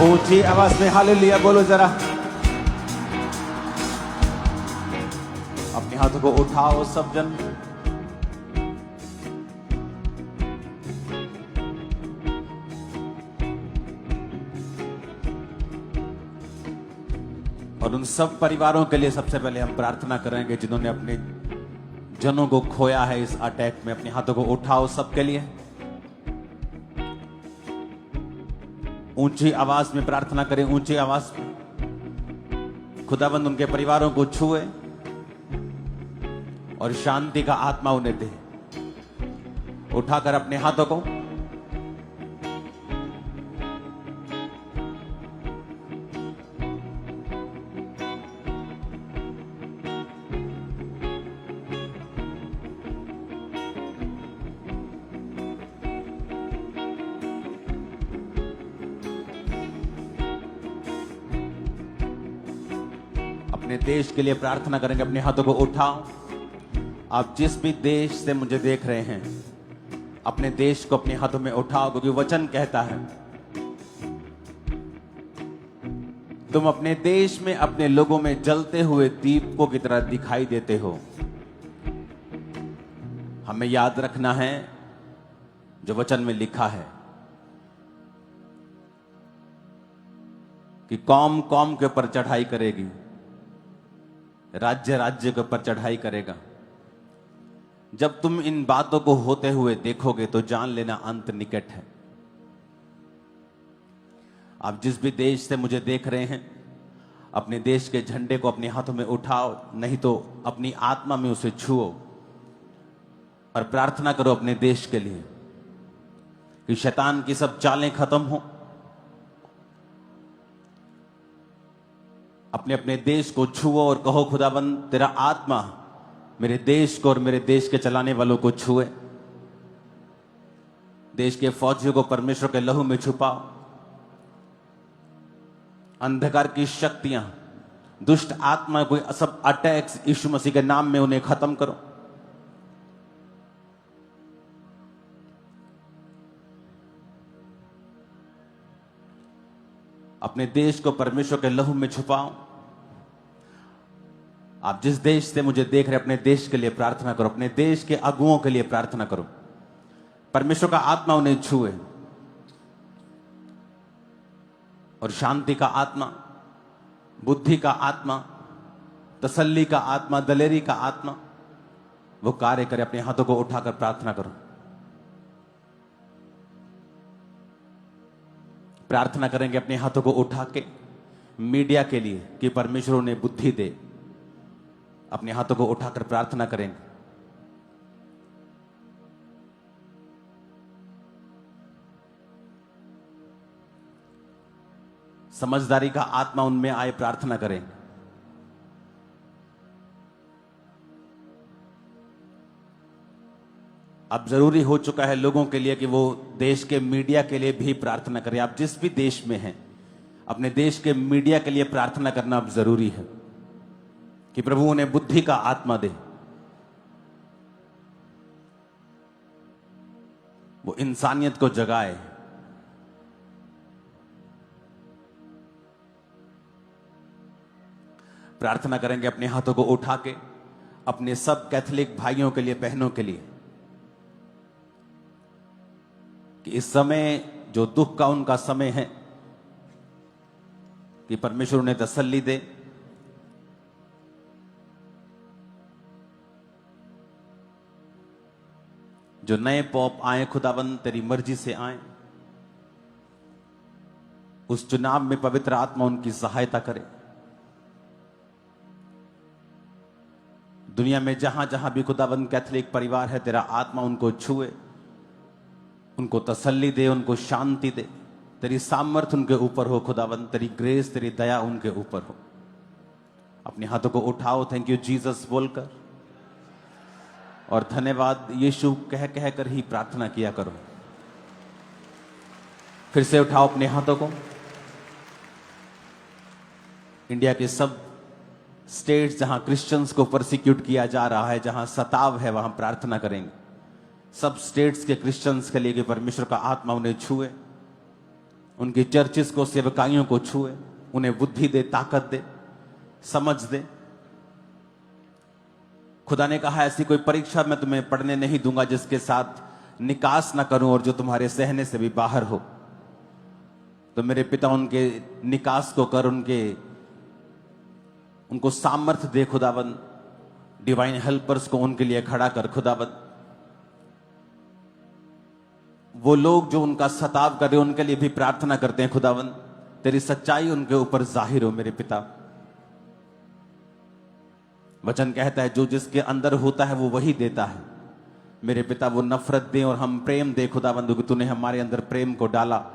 ऊंची आवाज में हालेलुया बोलो जरा। अपने हाथों को उठाओ सब जन। और उन सब परिवारों के लिए सबसे पहले हम प्रार्थना करेंगे जिन्होंने अपने जनों को खोया है इस अटैक में। अपने हाथों को उठाओ सबके लिए। ऊंची आवाज में प्रार्थना करें, ऊंची आवाज में। खुदाबंद उनके परिवारों को छुए और शांति का आत्मा उन्हें दे। उठाकर अपने हाथों को अपने देश के लिए प्रार्थना करेंगे। अपने हाथों को उठाओ। आप जिस भी देश से मुझे देख रहे हैं, अपने देश को अपने हाथों में उठाओ, क्योंकि वचन कहता है तुम अपने देश में अपने लोगों में जलते हुए दीपकों की तरह दिखाई देते हो। हमें याद रखना है जो वचन में लिखा है कि कौम कौम के ऊपर चढ़ाई करेगी, राज्य राज्य के ऊपर चढ़ाई करेगा। जब तुम इन बातों को होते हुए देखोगे तो जान लेना अंत निकट है। आप जिस भी देश से मुझे देख रहे हैं, अपने देश के झंडे को अपने हाथों में उठाओ, नहीं तो अपनी आत्मा में उसे छुओ और प्रार्थना करो अपने देश के लिए कि शैतान की सब चालें खत्म हो। अपने अपने देश को छुओ और कहो खुदाबंद तेरा आत्मा मेरे देश को और मेरे देश के चलाने वालों को छुए। देश के फौजियों को परमेश्वर के लहू में छुपाओ। अंधकार की शक्तियां, दुष्ट आत्मा, कोई सब अटैक्स यीशु मसीह के नाम में उन्हें खत्म करो। अपने देश को परमेश्वर के लहू में छुपाओ। आप जिस देश से मुझे देख रहे हैं, अपने देश के लिए प्रार्थना करो। अपने देश के अगुओं के लिए प्रार्थना करो। परमेश्वर का आत्मा उन्हें छुए और शांति का आत्मा, बुद्धि का आत्मा, तसल्ली का आत्मा, दलेरी का आत्मा वो कार्य करे। अपने हाथों को उठाकर प्रार्थना करो। प्रार्थना करेंगे अपने हाथों को उठा के मीडिया के लिए कि परमेश्वर उन्हें बुद्धि दे। अपने हाथों को उठाकर प्रार्थना करेंगे। समझदारी का आत्मा उनमें आए, प्रार्थना करें। अब जरूरी हो चुका है लोगों के लिए कि वो देश के मीडिया के लिए भी प्रार्थना करें। आप जिस भी देश में हैं, अपने देश के मीडिया के लिए प्रार्थना करना अब जरूरी है कि प्रभु उन्हें बुद्धि का आत्मा दे। वो इंसानियत को जगाए। प्रार्थना करेंगे अपने हाथों को उठा के अपने सब कैथोलिक भाइयों के लिए, बहनों के लिए कि इस समय जो दुख का उनका समय है, कि परमेश्वर उन्हें तसल्ली दे। जो नए पॉप आए खुदाबंद तेरी मर्जी से आए, उस चुनाव में पवित्र आत्मा उनकी सहायता करे। दुनिया में जहां जहां भी खुदाबंद कैथोलिक परिवार है, तेरा आत्मा उनको छुए, उनको तसल्ली दे, उनको शांति दे। तेरी सामर्थ उनके ऊपर हो खुदाबंद, तेरी ग्रेस, तेरी दया उनके ऊपर हो। अपने हाथों को उठाओ, थैंक यू जीसस बोलकर और धन्यवाद यीशु कह कह कर ही प्रार्थना किया करो। फिर से उठाओ अपने हाथों को। इंडिया के सब स्टेट्स जहां क्रिश्चियंस को परसिक्यूट किया जा रहा है, जहां सताव है, वहां प्रार्थना करेंगे। सब स्टेट्स के क्रिश्चियंस के लिए कि परमेश्वर का आत्मा उन्हें छुए उनकी चर्चिस को, सेवकाइयों को छुए, उन्हें बुद्धि दे, ताकत दे, समझ दे। खुदा ने कहा ऐसी कोई परीक्षा मैं तुम्हें पढ़ने नहीं दूंगा जिसके साथ निकास ना करूं और जो तुम्हारे सहने से भी बाहर हो। तो मेरे पिता उनके निकास को कर, उनको सामर्थ्य दे खुदावन। डिवाइन हेल्पर्स को उनके लिए खड़ा कर खुदावन। वो लोग जो उनका सताव कर रहे हैं उनके लिए भी प्रार्थना करते हैं खुदावन। तेरी सच्चाई उनके ऊपर जाहिर हो मेरे पिता। वचन कहता है जो जिसके अंदर होता है वो वही देता है। मेरे पिता वो नफरत दे और हम प्रेम दे खुदावंद, कि तूने हमारे अंदर प्रेम को डाला।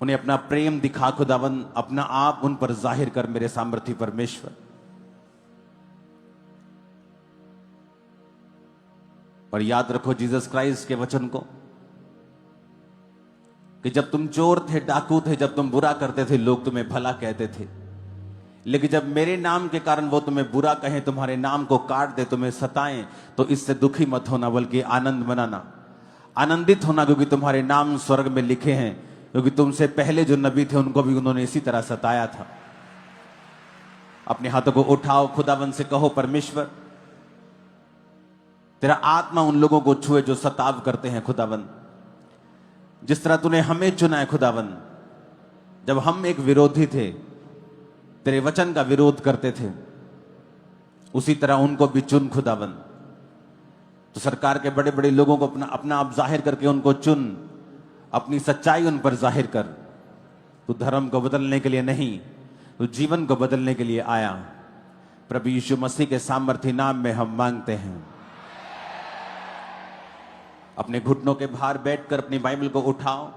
उन्हें अपना प्रेम दिखा खुदावंद, अपना आप उन पर जाहिर कर मेरे सामर्थ्य परमेश्वर। और याद रखो जीसस क्राइस्ट के वचन को कि जब तुम चोर थे, डाकू थे, जब तुम बुरा करते थे, लोग तुम्हें भला कहते थे। लेकिन जब मेरे नाम के कारण वो तुम्हें बुरा कहें, तुम्हारे नाम को काट दे, तुम्हें सताएं, तो इससे दुखी मत होना बल्कि आनंद मनाना, आनंदित होना, क्योंकि तुम्हारे नाम स्वर्ग में लिखे हैं। क्योंकि तुमसे पहले जो नबी थे उनको भी उन्होंने इसी तरह सताया था। अपने हाथों को उठाओ, खुदावन से कहो परमेश्वर तेरा आत्मा उन लोगों को छुए जो सताव करते हैं खुदावन। जिस तरह तूने हमें चुना है खुदावन, जब हम एक विरोधी थे, तेरे वचन का विरोध करते थे, उसी तरह उनको भी चुन खुदावन। तो सरकार के बड़े बड़े लोगों को अपना आप जाहिर करके उनको चुन, अपनी सच्चाई उन पर जाहिर कर। तू धर्म को बदलने के लिए नहीं, तू जीवन को बदलने के लिए आया। प्रभु यीशु मसीह के सामर्थ्य नाम में हम मांगते हैं। अपने घुटनों के भार बैठकर अपनी बाइबल को उठाओ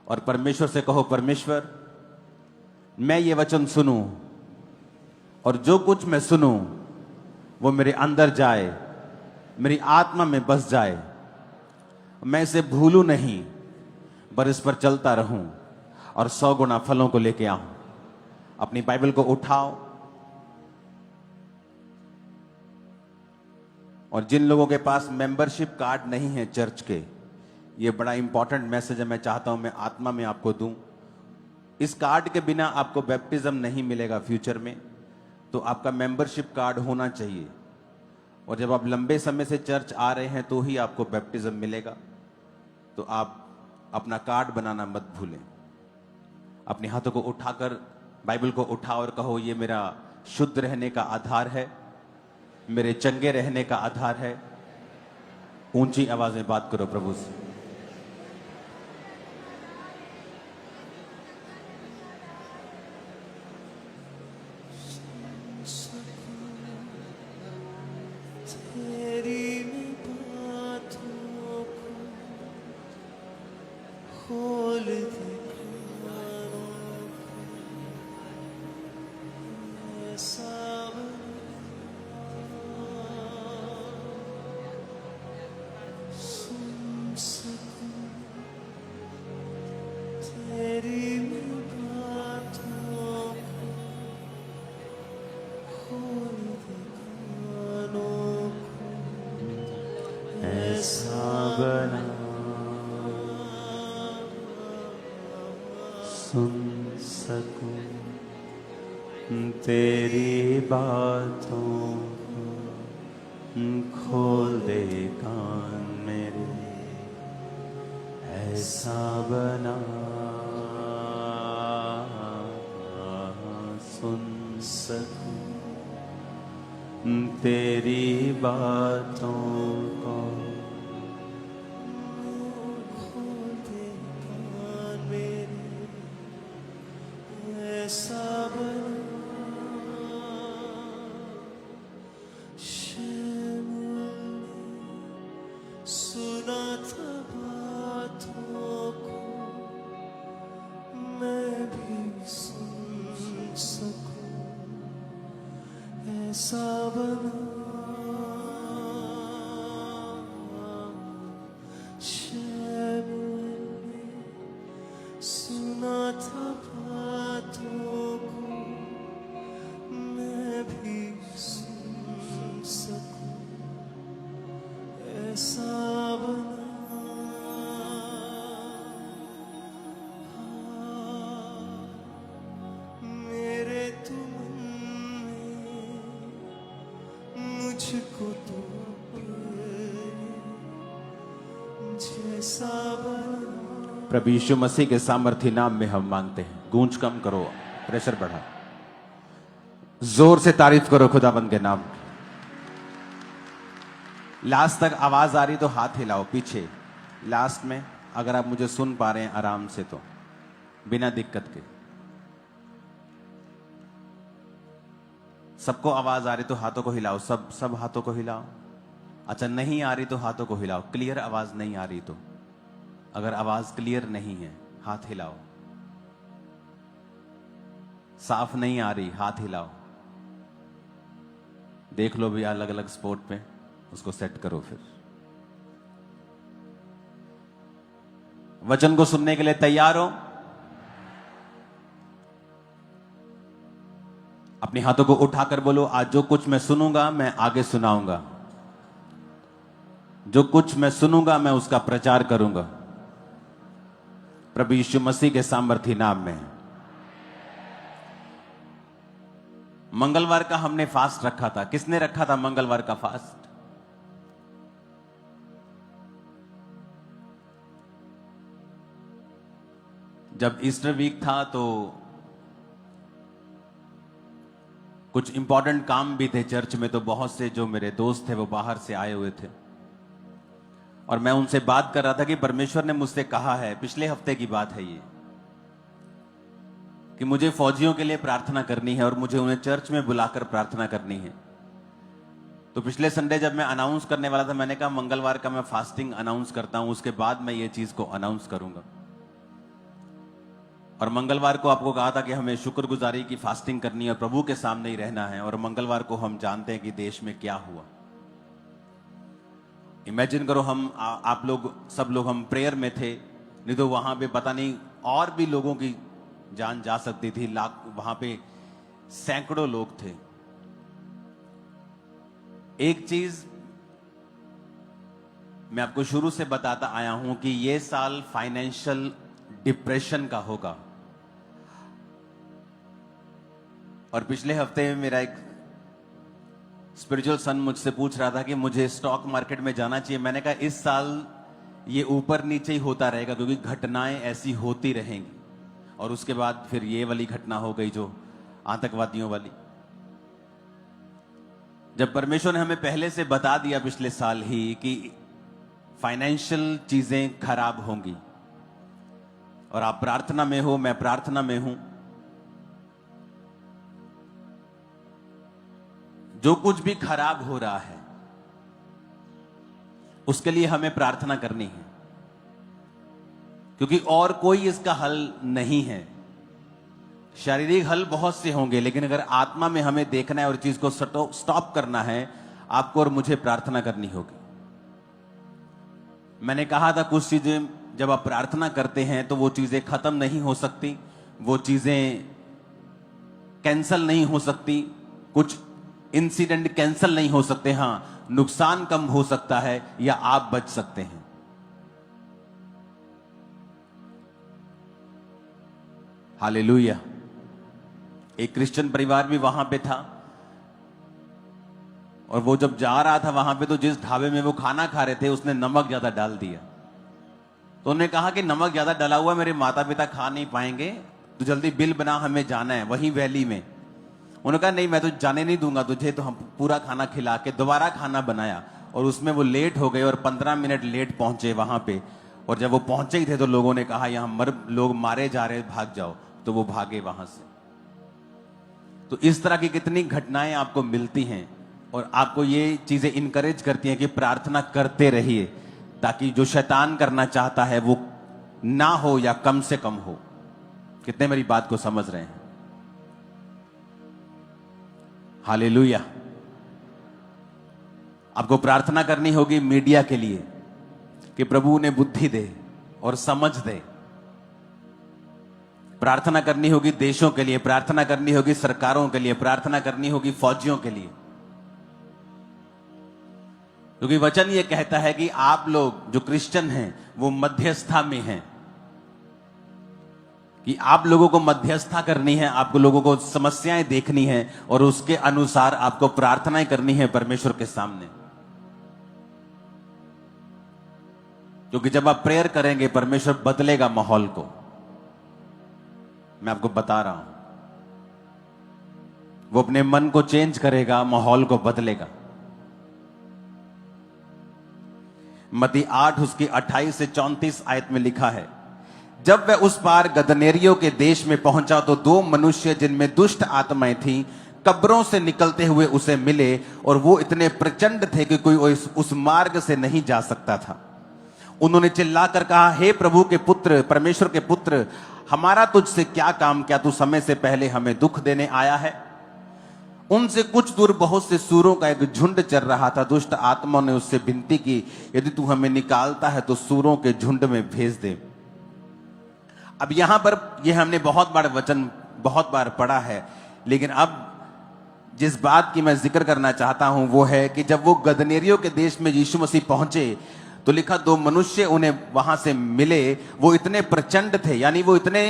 और परमेश्वर से कहो परमेश्वर मैं ये वचन सुनूं और जो कुछ मैं सुनूं वो मेरे अंदर जाए, मेरी आत्मा में बस जाए। मैं इसे भूलूं नहीं, पर इस पर चलता रहूं और 100 गुना फलों को लेके आऊं। अपनी बाइबल को उठाओ और जिन लोगों के पास मेंबरशिप कार्ड नहीं है चर्च के, ये बड़ा इंपॉर्टेंट मैसेज है, मैं चाहता हूं मैं आत्मा में आपको दूं। इस कार्ड के बिना आपको बैप्टिज्म नहीं मिलेगा फ्यूचर में, तो आपका मेंबरशिप कार्ड होना चाहिए। और जब आप लंबे समय से चर्च आ रहे हैं तो ही आपको बैप्टिज्म मिलेगा। तो आप अपना कार्ड बनाना मत भूलें। अपने हाथों को उठाकर बाइबल को उठाओ और कहो ये मेरा शुद्ध रहने का आधार है, मेरे चंगे रहने का आधार है। ऊंची आवाज में बात करो प्रभु से। सुन सकूं तेरी बातों को, खोल दे कान मेरे, ऐसा बना सुन सकूं तेरी बातों को। मुझको तो जैसा बना। प्रभु यीशु मसीह के सामर्थी नाम में हम मांगते हैं। गूंज कम करो, प्रेशर बढ़ा, जोर से तारीफ करो खुदाबंद के नाम। लास्ट तक आवाज आ रही तो हाथ हिलाओ पीछे। लास्ट में अगर आप मुझे सुन पा रहे हैं आराम से तो बिना दिक्कत के। सबको आवाज आ रही तो हाथों को हिलाओ, सब हाथों को हिलाओ। अच्छा नहीं आ रही तो हाथों को हिलाओ। क्लियर आवाज नहीं आ रही तो, अगर आवाज क्लियर नहीं है हाथ हिलाओ। साफ नहीं आ रही हाथ हिलाओ। देख लो भी अलग अलग स्पॉट पे, उसको सेट करो। फिर वचन को सुनने के लिए तैयार हो? अपने हाथों को उठाकर बोलो, आज जो कुछ मैं सुनूंगा मैं आगे सुनाऊंगा। जो कुछ मैं सुनूंगा मैं उसका प्रचार करूंगा प्रभु यीशु मसीह के सामर्थी नाम में। मंगलवार का हमने फास्ट रखा था। किसने रखा था मंगलवार का फास्ट? जब ईस्टर वीक था तो कुछ इंपॉर्टेंट काम भी थे चर्च में, तो बहुत से जो मेरे दोस्त थे वो बाहर से आए हुए थे और मैं उनसे बात कर रहा था कि परमेश्वर ने मुझसे कहा है, पिछले हफ्ते की बात है ये, कि मुझे फौजियों के लिए प्रार्थना करनी है और मुझे उन्हें चर्च में बुलाकर प्रार्थना करनी है। तो पिछले संडे जब मैं अनाउंस करने वाला था, मैंने कहा मंगलवार का मैं फास्टिंग अनाउंस करता हूं, उसके बाद मैं ये चीज को अनाउंस करूंगा। और मंगलवार को आपको कहा था कि हमें शुक्रगुजारी की फास्टिंग करनी है और प्रभु के सामने ही रहना है। और मंगलवार को हम जानते हैं कि देश में क्या हुआ। इमेजिन करो, हम आप लोग सब लोग हम प्रेयर में थे, नहीं तो वहां पे पता नहीं और भी लोगों की जान जा सकती थी। लाख, वहां पे सैकड़ों लोग थे। एक चीज मैं आपको शुरू से बताता आया हूं कि यह साल फाइनेंशियल डिप्रेशन का होगा। और पिछले हफ्ते में मेरा एक स्पिरिचुअल सन मुझसे पूछ रहा था कि मुझे स्टॉक मार्केट में जाना चाहिए। मैंने कहा इस साल ये ऊपर नीचे ही होता रहेगा, क्योंकि घटनाएं ऐसी होती रहेंगी। और उसके बाद फिर ये वाली घटना हो गई जो आतंकवादियों वाली। जब परमेश्वर ने हमें पहले से बता दिया पिछले साल ही कि फाइनेंशियल चीजें खराब होंगी और आप प्रार्थना में हो, मैं प्रार्थना में हूं, जो कुछ भी खराब हो रहा है उसके लिए हमें प्रार्थना करनी है, क्योंकि और कोई इसका हल नहीं है। शारीरिक हल बहुत से होंगे, लेकिन अगर आत्मा में हमें देखना है और चीज को स्टॉप करना है, आपको और मुझे प्रार्थना करनी होगी। मैंने कहा था कुछ चीजें जब आप प्रार्थना करते हैं तो वो चीजें खत्म नहीं हो सकती, वो चीजें कैंसल नहीं हो सकती, कुछ इंसिडेंट कैंसल नहीं हो सकते। हां, नुकसान कम हो सकता है या आप बच सकते हैं। हालेलुया। एक क्रिश्चियन परिवार भी वहां पे था और वो जब जा रहा था वहां पे, तो जिस ढाबे में वो खाना खा रहे थे उसने नमक ज्यादा डाल दिया। तो उन्होंने कहा कि नमक ज्यादा डाला हुआ मेरे माता पिता खा नहीं पाएंगे, तो जल्दी बिल बना, हमें जाना है वहीं वैली में। उन्होंने कहा नहीं, मैं तो जाने नहीं दूंगा तुझे। तो हम पूरा खाना खिला के दोबारा खाना बनाया और उसमें वो लेट हो गए और 15 मिनट लेट पहुंचे वहां पे। और जब वो पहुंचे ही थे तो लोगों ने कहा यहां लोग मारे जा रहे, भाग जाओ। तो वो भागे वहां से। तो इस तरह की कितनी घटनाएं आपको मिलती हैं और आपको ये चीजें इनकरेज करती हैं कि प्रार्थना करते रहिए, ताकि जो शैतान करना चाहता है वो ना हो या कम से कम हो। कितने मेरी बात को समझ रहे हैं? हालेलुया। आपको प्रार्थना करनी होगी मीडिया के लिए कि प्रभु उन्हें बुद्धि दे और समझ दे। प्रार्थना करनी होगी देशों के लिए, प्रार्थना करनी होगी सरकारों के लिए, प्रार्थना करनी होगी फौजियों के लिए, क्योंकि वचन ये कहता है कि आप लोग जो क्रिश्चियन हैं वो मध्यस्थता में हैं। कि आप लोगों को मध्यस्थता करनी है, आपको लोगों को समस्याएं देखनी है और उसके अनुसार आपको प्रार्थनाएं करनी है परमेश्वर के सामने। क्योंकि जब आप प्रेयर करेंगे परमेश्वर बदलेगा माहौल को। मैं आपको बता रहा हूं, वो अपने मन को चेंज करेगा, माहौल को बदलेगा। मत्ती 8 उसकी 28 से 34 आयत में लिखा है, जब वह उस पार गदनेरियों के देश में पहुंचा तो दो मनुष्य जिनमें दुष्ट आत्माएं थीं कब्रों से निकलते हुए उसे मिले और वो इतने प्रचंड थे कि कोई उस मार्ग से नहीं जा सकता था। उन्होंने चिल्लाकर कहा, हे प्रभु के पुत्र, परमेश्वर के पुत्र, हमारा तुझसे क्या काम, क्या तू समय से पहले हमें दुख देने आया है? उनसे कुछ दूर बहुत से सूरों का एक झुंड चल रहा था। दुष्ट आत्मा ने उससे विनती की, यदि तू हमें निकालता है तो सूरों के झुंड में भेज दे। अब यहां पर यह हमने बहुत बार वचन बहुत बार पढ़ा है, लेकिन अब जिस बात की मैं जिक्र करना चाहता हूं वो है कि जब वो गदनेरियों के देश में यीशु मसीह पहुंचे तो लिखा दो मनुष्य उन्हें वहां से मिले। वो इतने प्रचंड थे, यानी वो इतने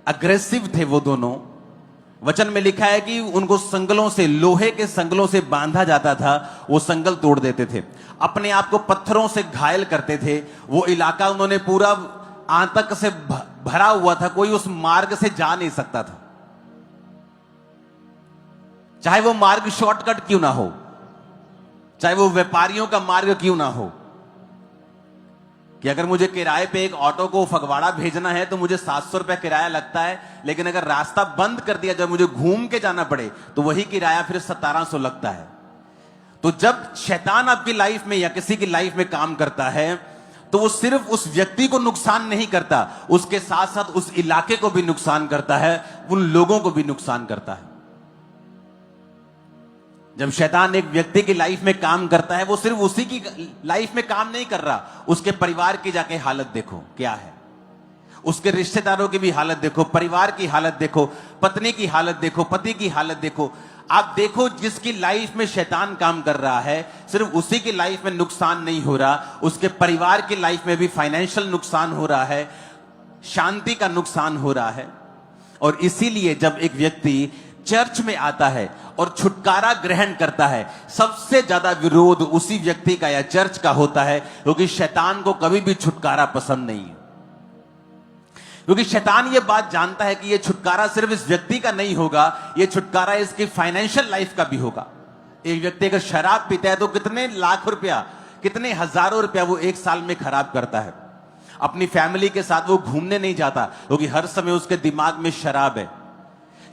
अग्रेसिव थे वो दोनों। वचन में लिखा है कि उनको संगलों से, लोहे के संगलों से बांधा जाता था, वो संगल तोड़ देते थे, अपने आप को पत्थरों से घायल करते थे। वो इलाका उन्होंने पूरा आतंक से भरा हुआ था, कोई उस मार्ग से जा नहीं सकता था, चाहे वो मार्ग शॉर्टकट क्यों ना हो, चाहे वो व्यापारियों का मार्ग क्यों ना हो। कि अगर मुझे किराए पे एक ऑटो को फगवाड़ा भेजना है तो मुझे 700 रुपया किराया लगता है, लेकिन अगर रास्ता बंद कर दिया, जब मुझे घूम के जाना पड़े तो वही किराया फिर 1700 लगता है। तो जब शैतान आपकी लाइफ में या किसी की लाइफ में काम करता है तो वो सिर्फ उस व्यक्ति को नुकसान नहीं करता, उसके साथ साथ उस इलाके को भी नुकसान करता है, उन लोगों को भी नुकसान करता है। जब शैतान एक व्यक्ति की लाइफ में काम करता है, वो सिर्फ उसी की लाइफ में काम नहीं कर रहा, उसके परिवार की जाके हालत देखो क्या है, उसके रिश्तेदारों की भी हालत देखो, परिवार की हालत देखो, पत्नी की हालत देखो, पति की हालत देखो। आप देखो, जिसकी लाइफ में शैतान काम कर रहा है सिर्फ उसी की लाइफ में नुकसान नहीं हो रहा, उसके परिवार की लाइफ में भी फाइनेंशियल नुकसान हो रहा है, शांति का नुकसान हो रहा है। और इसीलिए जब एक व्यक्ति चर्च में आता है और छुटकारा ग्रहण करता है, सबसे ज्यादा विरोध उसी व्यक्ति का या चर्च का होता है, क्योंकि शैतान को कभी भी छुटकारा पसंद नहीं है। क्योंकि शैतान ये बात जानता है कि ये छुटकारा सिर्फ इस व्यक्ति का नहीं होगा, ये छुटकारा इसकी फाइनेंशियल लाइफ का भी होगा। एक व्यक्ति अगर शराब पीता है तो कितने लाख रुपया, कितने हजारों रुपया वो एक साल में खराब करता है। अपनी फैमिली के साथ वो घूमने नहीं जाता क्योंकि हर समय उसके दिमाग में शराब है।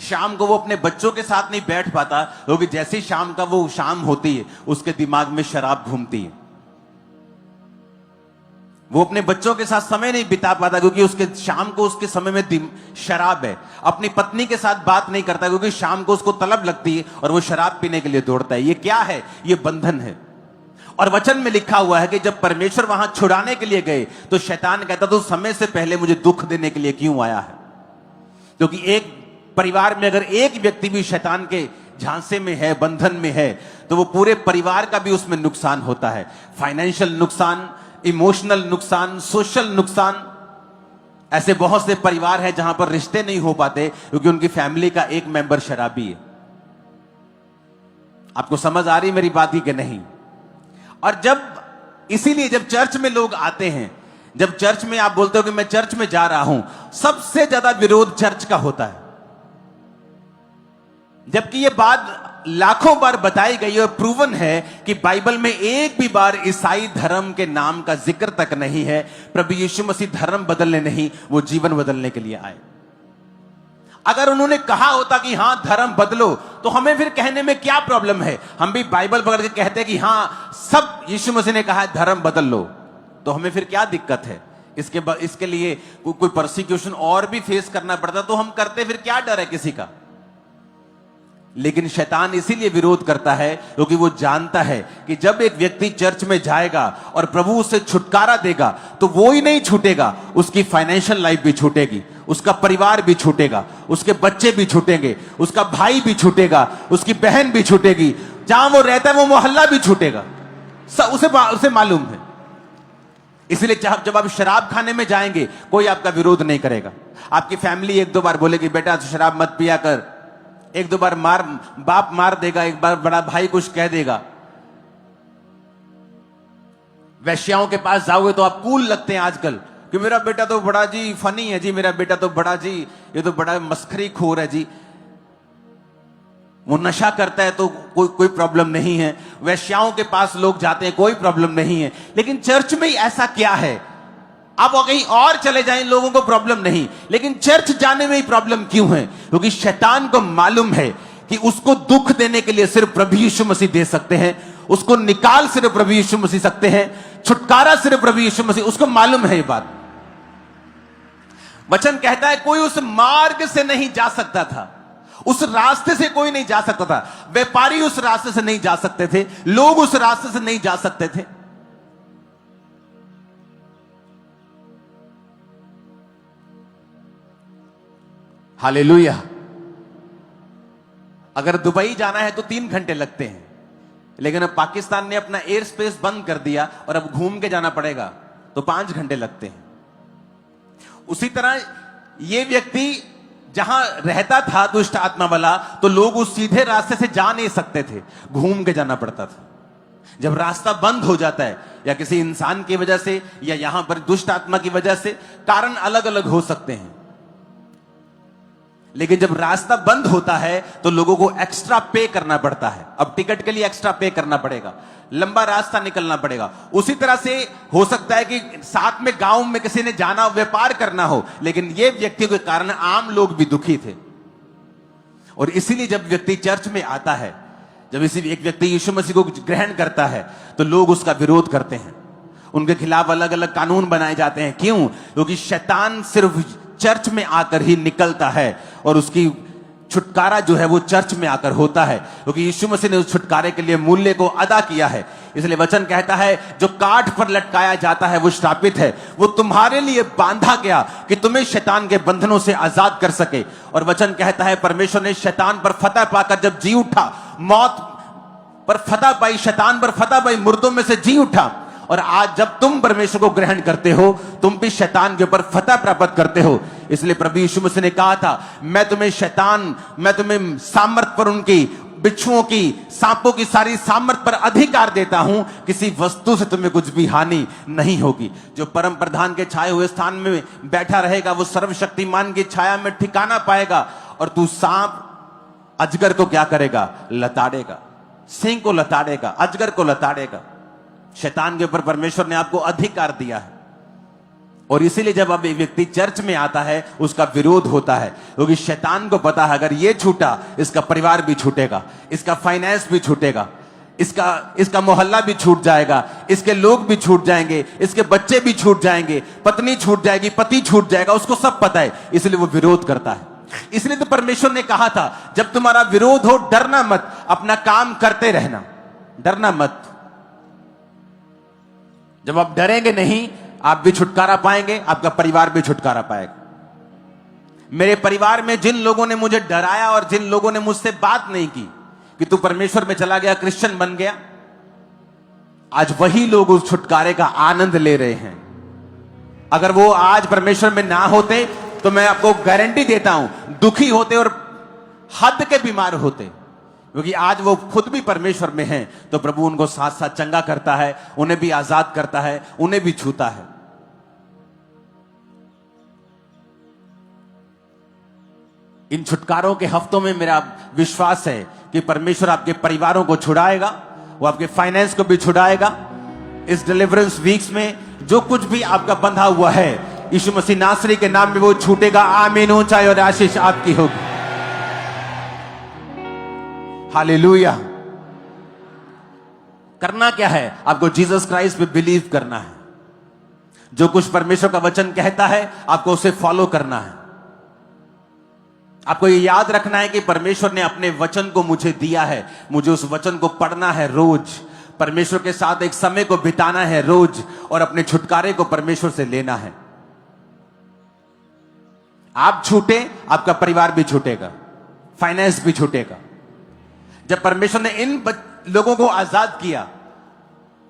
शाम को वो अपने बच्चों के साथ नहीं बैठ पाता क्योंकि जैसी शाम का वो शाम होती है उसके दिमाग में शराब घूमती है। वो अपने बच्चों के साथ समय नहीं बिता पाता क्योंकि उसके शाम को उसके समय में शराब है। अपनी पत्नी के साथ बात नहीं करता क्योंकि शाम को उसको तलब लगती है और वो शराब पीने के लिए दौड़ता है। ये क्या है? ये बंधन है। और वचन में लिखा हुआ है कि जब परमेश्वर वहां छुड़ाने के लिए गए तो शैतान कहता तो समय से पहले मुझे दुख देने के लिए क्यों आया है? क्योंकि एक परिवार में अगर एक व्यक्ति भी शैतान के झांसे में है, बंधन में है, तो वो पूरे परिवार का भी उसमें नुकसान होता है। फाइनेंशियल नुकसान, इमोशनल नुकसान, सोशल नुकसान। ऐसे बहुत से परिवार हैं जहां पर रिश्ते नहीं हो पाते क्योंकि उनकी फैमिली का एक मेंबर शराबी है। आपको समझ आ रही मेरी बात ही कि नहीं? और इसीलिए जब चर्च में लोग आते हैं, जब चर्च में आप बोलते हो कि मैं चर्च में जा रहा हूं, सबसे ज्यादा विरोध चर्च का होता है। जबकि यह बात लाखों बार बताई गई और प्रूवन है कि बाइबल में एक भी बार ईसाई धर्म के नाम का जिक्र तक नहीं है। प्रभु यीशु मसीह धर्म बदलने नहीं, वो जीवन बदलने के लिए आए। अगर उन्होंने कहा होता कि हां धर्म बदलो, तो हमें फिर कहने में क्या प्रॉब्लम है? हम भी बाइबल पकड़ के कहते हैं कि हां सब यीशु मसीह ने कहा है धर्म बदल लो, तो हमें फिर क्या दिक्कत है? इसके लिए कोई परसिक्यूशन और भी फेस करना पड़ता तो हम करते, फिर क्या डर है किसी का? लेकिन शैतान इसीलिए विरोध करता है क्योंकि वो जानता है कि जब एक व्यक्ति चर्च में जाएगा और प्रभु उसे छुटकारा देगा तो वो ही नहीं छूटेगा, उसकी फाइनेंशियल लाइफ भी छूटेगी, उसका परिवार भी छूटेगा, उसके बच्चे भी छूटेंगे, उसका भाई भी छूटेगा, उसकी बहन भी छूटेगी, जहां वो रहता है वो मोहल्ला भी छूटेगा। उसे मालूम है। इसलिए जब आप शराब खाने में जाएंगे कोई आपका विरोध नहीं करेगा। आपकी फैमिली एक दो बार बोलेगी बेटा शराब मत पिया कर, एक दो बार बाप मार देगा, एक बार बड़ा भाई कुछ कह देगा। वैश्याओं के पास जाओगे तो आप कूल लगते हैं आजकल कि मेरा बेटा तो बड़ा जी फनी है जी, मेरा बेटा तो बड़ा जी ये तो बड़ा मस्खरी खोर है जी, वो नशा करता है तो कोई प्रॉब्लम नहीं है। वैश्याओं के पास लोग जाते हैं, कोई प्रॉब्लम नहीं है। लेकिन चर्च में ही ऐसा क्या है? आप कहीं और चले जाएं, लोगों को प्रॉब्लम नहीं, लेकिन चर्च जाने में ही प्रॉब्लम क्यों है? क्योंकि शैतान को मालूम है कि उसको दुख देने के लिए सिर्फ प्रभु यीशु मसीह दे सकते हैं, उसको निकाल सिर्फ प्रभु यीशु मसीह सकते हैं, छुटकारा सिर्फ प्रभु यीशु मसीह, उसको मालूम है ये बात। वचन कहता है कोई उस मार्ग से नहीं जा सकता था, उस रास्ते से कोई नहीं जा सकता था। व्यापारी उस रास्ते से नहीं जा सकते थे, लोग उस रास्ते से नहीं जा सकते थे। हालेलुया। अगर दुबई जाना है तो 3 घंटे लगते हैं, लेकिन अब पाकिस्तान ने अपना एयर स्पेस बंद कर दिया और अब घूम के जाना पड़ेगा तो 5 घंटे लगते हैं। उसी तरह ये व्यक्ति जहां रहता था दुष्ट आत्मा वाला, तो लोग उस सीधे रास्ते से जा नहीं सकते थे, घूम के जाना पड़ता था। जब रास्ता बंद हो जाता है, या किसी इंसान की वजह से या यहां पर दुष्ट आत्मा की वजह से, कारण अलग अलग हो सकते हैं, लेकिन जब रास्ता बंद होता है तो लोगों को एक्स्ट्रा पे करना पड़ता है। अब टिकट के लिए एक्स्ट्रा पे करना पड़ेगा, लंबा रास्ता निकलना पड़ेगा। उसी तरह से हो सकता है कि साथ में गांव में किसी ने जाना, व्यापार करना हो, लेकिन ये व्यक्ति के कारण आम लोग भी दुखी थे। और इसीलिए जब व्यक्ति चर्च में आता है, जब एक व्यक्ति यीशु मसीह को ग्रहण करता है, तो लोग उसका विरोध करते हैं, उनके खिलाफ अलग अलग कानून बनाए जाते हैं। क्यों? क्योंकि शैतान सिर्फ चर्च में आकर ही निकलता है और उसकी छुटकारा जो है वो चर्च में आकर होता है, क्योंकि यीशु मसीह ने उस छुटकारे के लिए मूल्य को अदा किया है। इसलिए वचन कहता है जो काठ पर लटकाया जाता है वो श्रापित है, वो तुम्हारे लिए बांधा गया कि तुम्हें शैतान के बंधनों से आजाद कर सके। और वचन कहता है परमेश्वर ने शैतान पर फतह पाकर जब जी उठा, मौत पर फतह पाई, शैतान पर फतह पाई, मुर्दों में से जी उठा। और आज जब तुम परमेश्वर को ग्रहण करते हो, तुम भी शैतान के ऊपर फतह प्राप्त करते हो। इसलिए प्रभु यीशु मसीह ने कहा था, मैं तुम्हें सामर्थ पर, उनकी बिच्छुओं की, सांपों की सारी सामर्थ पर अधिकार देता हूं, किसी वस्तु से तुम्हें कुछ भी हानि नहीं होगी। जो परम प्रधान के छाए हुए स्थान में बैठा रहेगा वो सर्वशक्तिमान की छाया में ठिकाना पाएगा। और तू सांप अजगर को क्या करेगा? लताड़ेगा, सिंह को लताड़ेगा, अजगर को लताड़ेगा। शैतान के ऊपर परमेश्वर ने आपको अधिकार दिया है। और इसीलिए जब अब एक व्यक्ति चर्च में आता है उसका विरोध होता है, क्योंकि शैतान को पता है अगर ये छूटा इसका परिवार भी छूटेगा, इसका फाइनेंस भी छूटेगा, इसका मोहल्ला भी छूट जाएगा, इसके लोग भी छूट जाएंगे, इसके बच्चे भी छूट जाएंगे, पत्नी छूट जाएगी, पति छूट जाएगा, उसको सब पता है, इसलिए वो विरोध करता है। इसलिए तो परमेश्वर ने कहा था जब तुम्हारा विरोध हो डरना मत, अपना काम करते रहना, डरना मत। जब आप डरेंगे नहीं, आप भी छुटकारा पाएंगे, आपका परिवार भी छुटकारा पाएगा। मेरे परिवार में जिन लोगों ने मुझे डराया और जिन लोगों ने मुझसे बात नहीं की कि तू परमेश्वर में चला गया, क्रिश्चियन बन गया, आज वही लोग उस छुटकारे का आनंद ले रहे हैं। अगर वो आज परमेश्वर में ना होते तो मैं आपको गारंटी देता हूं दुखी होते और हद के बीमार होते, क्योंकि आज वो खुद भी परमेश्वर में हैं, तो प्रभु उनको साथ साथ चंगा करता है, उन्हें भी आजाद करता है, उन्हें भी छूता है। इन छुटकारों के हफ्तों में मेरा विश्वास है कि परमेश्वर आपके परिवारों को छुड़ाएगा, वो आपके फाइनेंस को भी छुड़ाएगा। इस डिलीवरेंस वीक्स में जो कुछ भी आपका बंधा हुआ है, यीशु मसीह नासरी के नाम में वो छूटेगा। आमीन। ऊंचाई और आशीष आपकी होगी। हालेलुया। करना क्या है? आपको जीसस क्राइस्ट पे बिलीव करना है। जो कुछ परमेश्वर का वचन कहता है आपको उसे फॉलो करना है। आपको ये याद रखना है कि परमेश्वर ने अपने वचन को मुझे दिया है, मुझे उस वचन को पढ़ना है रोज, परमेश्वर के साथ एक समय को बिताना है रोज, और अपने छुटकारे को परमेश्वर से लेना है। आप छूटे, आपका परिवार भी छूटेगा, फाइनेंस भी छूटेगा। जब परमेश्वर ने इन लोगों को आजाद किया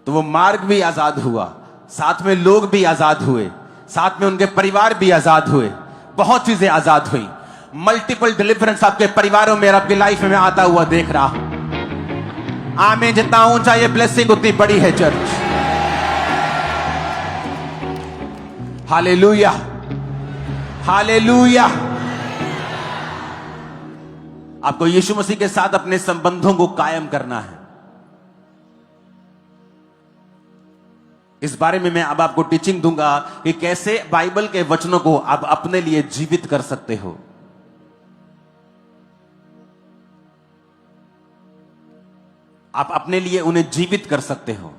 तो वो मार्ग भी आजाद हुआ, साथ में लोग भी आजाद हुए, साथ में उनके परिवार भी आजाद हुए, बहुत चीजें आजाद हुई। मल्टीपल डिलीवरेंस आपके परिवारों में, आपकी लाइफ में आता हुआ देख रहा हूं। आमीन। जितना ऊंचा ये ब्लेसिंग उतनी बड़ी है चर्च। Hallelujah, hallelujah. आपको यीशु मसीह के साथ अपने संबंधों को कायम करना है। इस बारे में मैं अब आपको टीचिंग दूंगा कि कैसे बाइबल के वचनों को आप अपने लिए जीवित कर सकते हो। आप अपने लिए उन्हें जीवित कर सकते हो।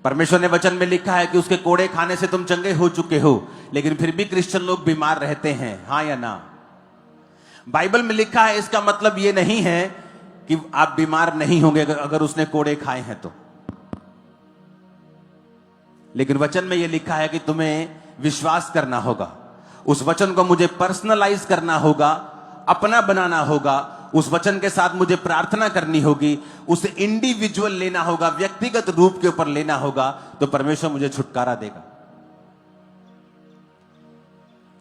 परमेश्वर ने वचन में लिखा है कि उसके कोड़े खाने से तुम चंगे हो चुके हो, लेकिन फिर भी क्रिश्चियन लोग बीमार रहते हैं। हां या ना? बाइबल में लिखा है, इसका मतलब यह नहीं है कि आप बीमार नहीं होंगे अगर उसने कोड़े खाए हैं तो। लेकिन वचन में यह लिखा है कि तुम्हें विश्वास करना होगा, उस वचन को मुझे पर्सनलाइज करना होगा, अपना बनाना होगा, उस वचन के साथ मुझे प्रार्थना करनी होगी, उसे इंडिविजुअल लेना होगा, व्यक्तिगत रूप के ऊपर लेना होगा, तो परमेश्वर मुझे छुटकारा देगा।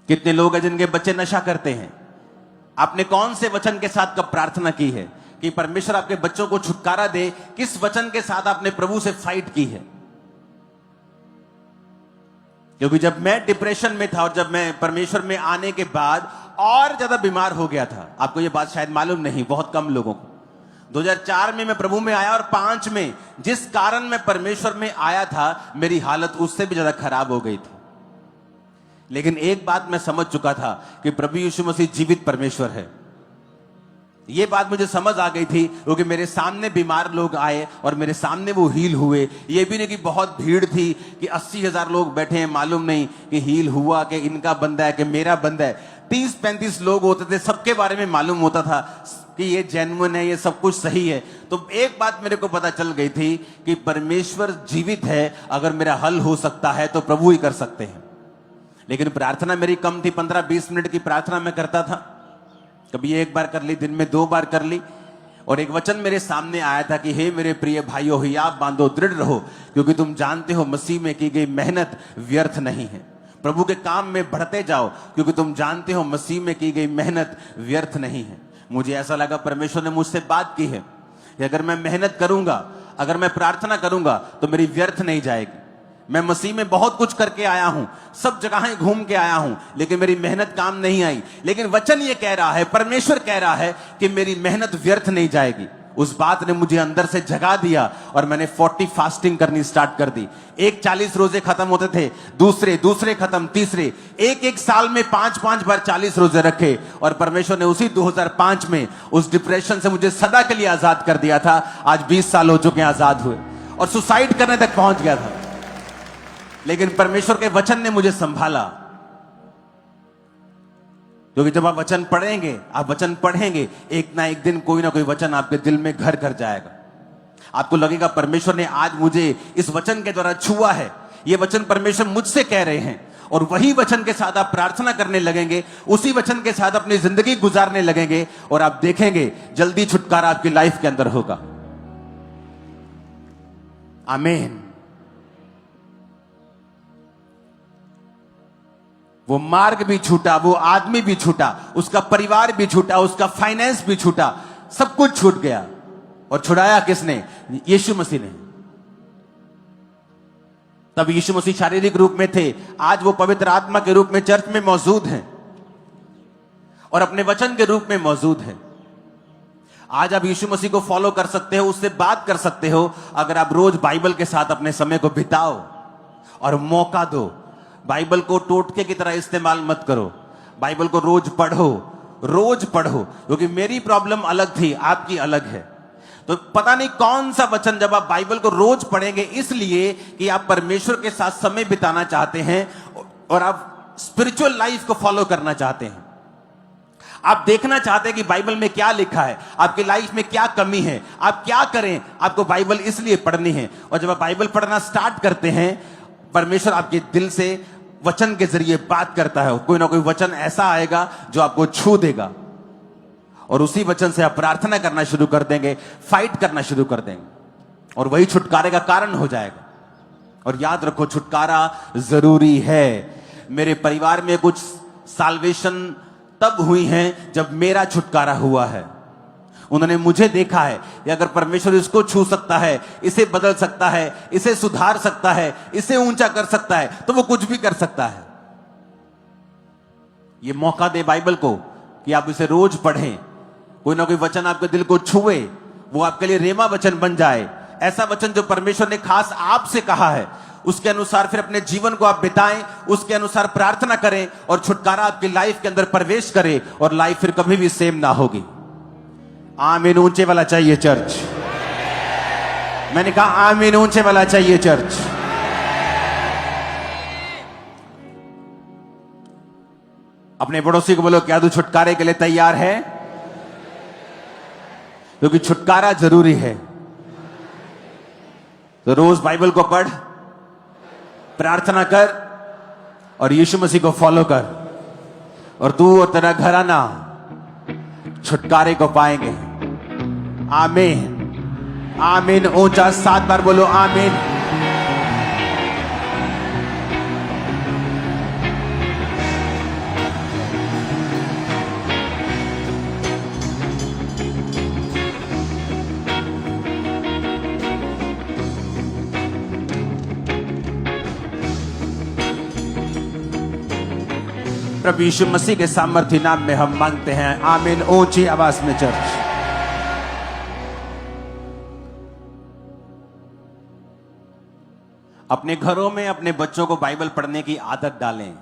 कितने लोग हैं जिनके बच्चे नशा करते हैं? आपने कौन से वचन के साथ कब प्रार्थना की है कि परमेश्वर आपके बच्चों को छुटकारा दे? किस वचन के साथ आपने प्रभु से फाइट की है? क्योंकि जब मैं डिप्रेशन में था और जब मैं परमेश्वर में आने के बाद और ज्यादा बीमार हो गया था, आपको यह बात शायद मालूम नहीं, बहुत कम लोगों को। 2004 में मैं प्रभु में आया और 5 में जिस कारण मैं परमेश्वर में आया था, मेरी हालत उससे भी ज्यादा खराब हो गई थी। लेकिन एक बात मैं समझ चुका था कि प्रभु यीशु मसीह जीवित परमेश्वर है। यह बात मुझे समझ आ गई थी क्योंकि मेरे सामने बीमार लोग आए और मेरे सामने वो हील हुए। ये भी नहीं कि बहुत भीड़ थी कि 80,000 लोग बैठे हैं, मालूम नहीं कि हील हुआ कि इनका बंदा है कि मेरा बंदा है। 30-35 लोग होते थे, सबके बारे में मालूम होता था कि ये जेन्युइन है, ये सब कुछ सही है। तो एक बात मेरे को पता चल गई थी कि परमेश्वर जीवित है। अगर मेरा हल हो सकता है तो प्रभु ही कर सकते हैं। लेकिन प्रार्थना मेरी कम थी, 15-20 मिनट की प्रार्थना मैं करता था, कभी एक बार कर ली, दिन में 2 बार कर ली। और एक वचन मेरे सामने आया था कि हे मेरे प्रिय भाइयों, हियाव बांधो, दृढ़ रहो, क्योंकि तुम जानते हो मसीह में की गई मेहनत व्यर्थ नहीं है। प्रभु के काम में बढ़ते जाओ, क्योंकि तुम जानते हो मसीह में की गई मेहनत व्यर्थ नहीं है। मुझे ऐसा लगा परमेश्वर ने मुझसे बात की है कि अगर मैं मेहनत करूंगा, अगर मैं प्रार्थना करूंगा तो मेरी व्यर्थ नहीं जाएगी। मैं मसीह में बहुत कुछ करके आया हूं, सब जगहें घूम के आया हूं, लेकिन मेरी मेहनत काम नहीं आई। लेकिन वचन ये कह रहा है, परमेश्वर कह रहा है कि मेरी मेहनत व्यर्थ नहीं जाएगी। उस बात ने मुझे अंदर से जगा दिया और मैंने 40 फास्टिंग करनी स्टार्ट कर दी। 40 रोजे खत्म होते थे, दूसरे खत्म, तीसरे, एक साल में 5-5 बार 40 रोजे रखे। और परमेश्वर ने उसी 2005 में उस डिप्रेशन से मुझे सदा के लिए आजाद कर दिया था। आज 20 साल हो चुके हैं आजाद हुए, और सुसाइड करने तक पहुंच गया था। लेकिन परमेश्वर के वचन ने मुझे संभाला। क्योंकि जब आप वचन पढ़ेंगे, आप वचन पढ़ेंगे, एक ना एक दिन कोई ना कोई वचन आपके दिल में घर कर जाएगा। आपको लगेगा परमेश्वर ने आज मुझे इस वचन के द्वारा छुआ है, ये वचन परमेश्वर मुझसे कह रहे हैं। और वही वचन के साथ आप प्रार्थना करने लगेंगे, उसी वचन के साथ अपनी जिंदगी गुजारने लगेंगे, और आप देखेंगे जल्दी छुटकारा आपकी लाइफ के अंदर होगा। आमीन। वो मार्ग भी छूटा, वो आदमी भी छूटा, उसका परिवार भी छूटा, उसका फाइनेंस भी छूटा, सब कुछ छूट गया। और छुड़ाया किसने? यीशु मसीह ने। तब यीशु मसीह शारीरिक रूप में थे, आज वो पवित्र आत्मा के रूप में चर्च में मौजूद हैं और अपने वचन के रूप में मौजूद हैं। आज आप यीशु मसीह को फॉलो कर सकते हो, उससे बात कर सकते हो, अगर आप रोज बाइबल के साथ अपने समय को बिताओ और मौका दो। बाइबल को टोटके की तरह इस्तेमाल मत करो, बाइबल को रोज पढ़ो, क्योंकि मेरी प्रॉब्लम अलग थी, आपकी अलग है। तो पता नहीं कौन सा वचन, जब आप बाइबल को रोज पढ़ेंगे, इसलिए कि आप परमेश्वर के साथ समय बिताना चाहते हैं और आप स्पिरिचुअल लाइफ को फॉलो करना चाहते हैं। आप देखना चाहते हैं कि बाइबल में क्या लिखा है, आपकी लाइफ में क्या कमी है, आप क्या करें। आपको बाइबल इसलिए पढ़नी है, और जब आप बाइबल पढ़ना स्टार्ट करते हैं, परमेश्वर आपके दिल से वचन के जरिए बात करता है। कोई ना कोई वचन ऐसा आएगा जो आपको छू देगा, और उसी वचन से आप प्रार्थना करना शुरू कर देंगे, फाइट करना शुरू कर देंगे। और वही छुटकारे का कारण हो जाएगा। और याद रखो, छुटकारा जरूरी है। मेरे परिवार में कुछ साल्वेशन तब हुई है जब मेरा छुटकारा हुआ है। उन्होंने मुझे देखा है कि अगर परमेश्वर इसको छू सकता है, इसे बदल सकता है, इसे सुधार सकता है, इसे ऊंचा कर सकता है, तो वो कुछ भी कर सकता है। ये मौका दे बाइबल को कि आप इसे रोज पढ़ें, कोई ना कोई वचन आपके दिल को छुए, वो आपके लिए रेमा वचन बन जाए। ऐसा वचन जो परमेश्वर ने खास आपसे कहा है, उसके अनुसार फिर अपने जीवन को आप बिताएं, उसके अनुसार प्रार्थना करें और छुटकारा आपकी लाइफ के अंदर प्रवेश करे और लाइफ फिर कभी भी सेम ना होगी। आमीन ऊंचे वाला चाहिए चर्च। मैंने कहा आमीन ऊंचे वाला चाहिए चर्च। अपने पड़ोसी को बोलो, क्या तू छुटकारे के लिए तैयार है? क्योंकि छुटकारा जरूरी है। तो रोज बाइबल को पढ़, प्रार्थना कर और यीशु मसीह को फॉलो कर, और तू और तेरा घराना छुटकारे को पाएंगे। आमीन आमीन। ऊंचा 7 बार बोलो आमीन। प्रभु यीशु मसीह के सामर्थ्य नाम में हम मांगते हैं, आमीन। ऊंची आवाज में चर्च। अपने घरों में अपने बच्चों को बाइबल पढ़ने की आदत डालें,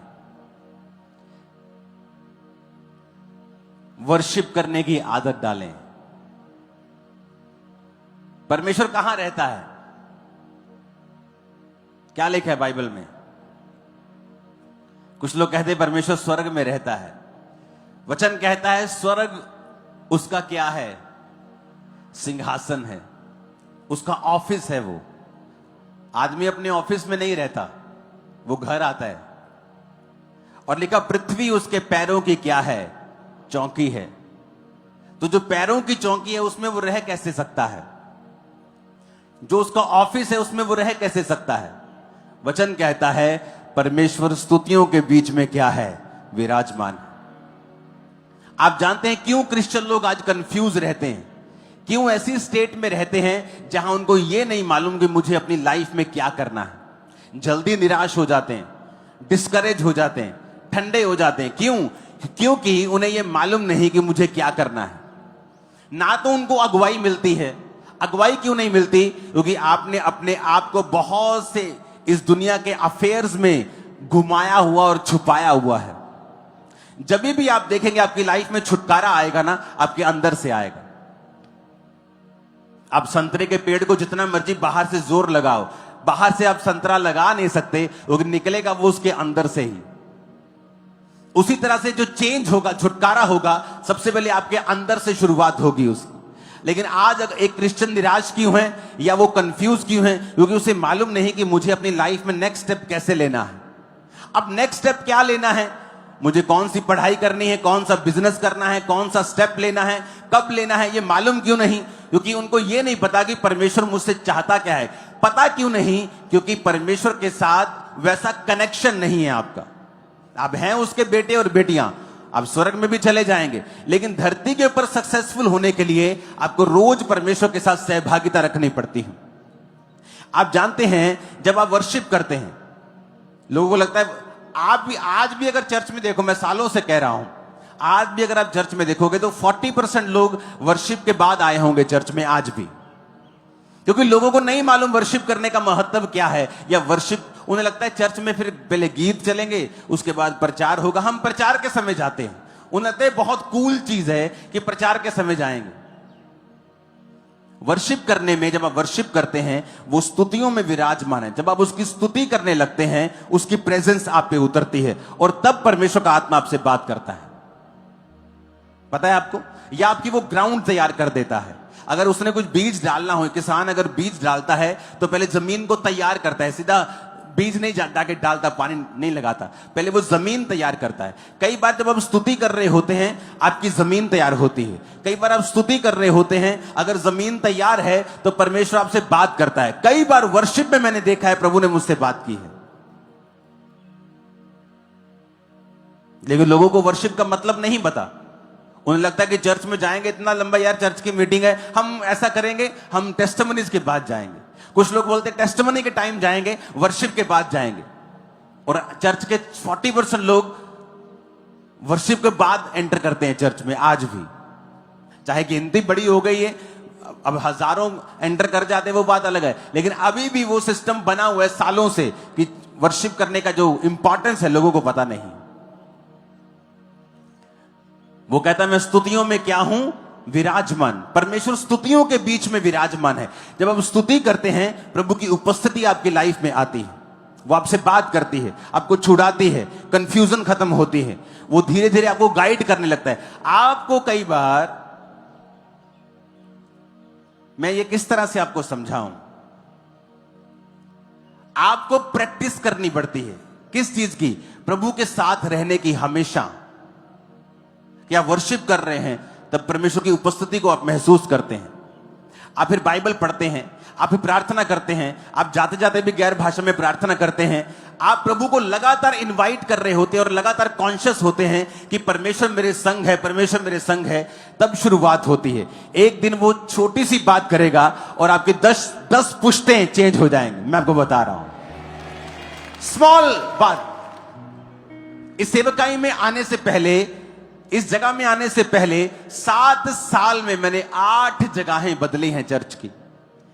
वर्शिप करने की आदत डालें। परमेश्वर कहां रहता है? क्या लिखा है बाइबल में? कुछ लोग कहते हैं परमेश्वर स्वर्ग में रहता है। वचन कहता है स्वर्ग उसका क्या है? सिंहासन है, उसका ऑफिस है। वो आदमी अपने ऑफिस में नहीं रहता, वो घर आता है। और लिखा पृथ्वी उसके पैरों की क्या है? चौकी है। तो जो पैरों की चौकी है उसमें वो रह कैसे सकता है? जो उसका ऑफिस है उसमें वो रह कैसे सकता है? वचन कहता है परमेश्वर स्तुतियों के बीच में क्या है? विराजमान। आप जानते हैं क्यों क्रिश्चियन लोग आज कंफ्यूज रहते हैं? क्यों ऐसी स्टेट में रहते हैं जहां उनको यह नहीं मालूम कि मुझे अपनी लाइफ में क्या करना है? जल्दी निराश हो जाते हैं, डिस्करेज हो जाते हैं, ठंडे हो जाते हैं। क्यों? क्योंकि उन्हें यह मालूम नहीं कि मुझे क्या करना है। ना तो उनको अगुवाई मिलती है। अगुवाई क्यों नहीं मिलती? क्योंकि आपने अपने आप को बहुत से इस दुनिया के अफेयर्स में घुमाया हुआ और छुपाया हुआ है। जब भी आप देखेंगे आपकी लाइफ में छुटकारा आएगा ना, आपके अंदर से आएगा। आप संतरे के पेड़ को जितना मर्जी बाहर से जोर लगाओ, बाहर से आप संतरा लगा नहीं सकते, वो निकलेगा वो उसके अंदर से ही। उसी तरह से जो चेंज होगा, छुटकारा होगा, सबसे पहले आपके अंदर से शुरुआत होगी उसकी। लेकिन आज अगर एक क्रिश्चियन निराश क्यों है या वो कंफ्यूज क्यों है? क्योंकि उसे मालूम नहीं कि मुझे अपनी लाइफ में नेक्स्ट स्टेप कैसे लेना है। अब नेक्स्ट स्टेप क्या लेना है, मुझे कौन सी पढ़ाई करनी है, कौन सा बिजनेस करना है, कौन सा स्टेप लेना है, कब लेना है, ये मालूम क्यों नहीं? क्योंकि उनको ये नहीं पता कि परमेश्वर मुझसे चाहता क्या है। पता क्यों नहीं? क्योंकि परमेश्वर के साथ वैसा कनेक्शन नहीं है आपका। आप हैं उसके बेटे और बेटियां, आप स्वर्ग में भी चले जाएंगे, लेकिन धरती के ऊपर सक्सेसफुल होने के लिए आपको रोज परमेश्वर के साथ सहभागिता रखनी पड़ती है। आप जानते हैं जब आप वर्शिप करते हैं, लोगों को लगता है, आप भी आज भी अगर चर्च में देखो, मैं सालों से कह रहा हूं, आज भी अगर आप चर्च में देखोगे तो 40% लोग वर्शिप के बाद आए होंगे चर्च में आज भी। क्योंकि लोगों को नहीं मालूम वर्शिप करने का महत्व क्या है, या वर्शिप उन्हें लगता है चर्च में फिर पहले गीत चलेंगे, उसके बाद प्रचार होगा। हम प्रचार के समय जाते हैं, उन्हें लगता है बहुत कूल चीज है कि प्रचार के समय जाएंगे। वर्शिप करने में, जब आप वर्शिप करते हैं, वो स्तुतियों में विराजमान है। जब आप उसकी स्तुति करने लगते हैं, उसकी प्रेजेंस आप पे उतरती है और तब परमेश्वर का आत्मा आपसे बात करता है। पता है आपको, या आपकी वो ग्राउंड तैयार कर देता है। अगर उसने कुछ बीज डालना हो, किसान अगर बीज डालता है तो पहले जमीन को तैयार करता है, सीधा बीज नहीं जाके डालता, पानी नहीं लगाता, पहले वो जमीन तैयार करता है। कई बार जब आप स्तुति कर रहे होते हैं आपकी जमीन तैयार होती है। कई बार आप स्तुति कर रहे होते हैं, अगर जमीन तैयार है तो परमेश्वर आपसे बात करता है। कई बार वर्शिप में मैंने देखा है प्रभु ने मुझसे बात की है। लेकिन लोगों को वर्शिप का मतलब नहीं पता। उन्हें लगता है कि चर्च में जाएंगे, इतना लंबा यार चर्च की मीटिंग है, हम ऐसा करेंगे, हम टेस्टिमनीज के बाद जाएंगे। कुछ लोग बोलते हैं टेस्टिमनी के टाइम जाएंगे, वर्शिप के बाद जाएंगे। और चर्च के 40% लोग वर्शिप के बाद एंटर करते हैं चर्च में आज भी। चाहे गिनती बड़ी हो गई है, अब हजारों एंटर कर जाते हैं, वो बात अलग है, लेकिन अभी भी वो सिस्टम बना हुआ है सालों से कि वर्शिप करने का जो इंपॉर्टेंस है लोगों को पता नहीं। वो कहता है मैं स्तुतियों में क्या हूं, विराजमान। परमेश्वर स्तुतियों के बीच में विराजमान है। जब आप स्तुति करते हैं प्रभु की उपस्थिति आपकी लाइफ में आती है, वो आपसे बात करती है, आपको छुड़ाती है, कंफ्यूजन खत्म होती है, वो धीरे धीरे आपको गाइड करने लगता है। आपको कई बार, मैं ये किस तरह से आपको समझाऊं, आपको प्रैक्टिस करनी पड़ती है। किस चीज की? प्रभु के साथ रहने की। हमेशा कि आप वर्शिप कर रहे हैं तब परमेश्वर की उपस्थिति को आप महसूस करते हैं। आप फिर बाइबल पढ़ते हैं, आप फिर प्रार्थना करते हैं, आप जाते जाते भी गैर भाषा में प्रार्थना करते हैं। आप प्रभु को लगातार इनवाइट कर रहे होते हैं और लगातार कॉन्शियस होते हैं कि परमेश्वर मेरे संग है, परमेश्वर मेरे संग है। तब शुरुआत होती है। एक दिन वो छोटी सी बात करेगा और आपकी 10 पुश्तें चेंज हो जाएंगे। मैं आपको बता रहा हूं, स्मॉल बात। इस सेवकाई में आने से पहले, इस जगह में आने से पहले 7 साल में मैंने 8 जगहें बदली हैं चर्च की।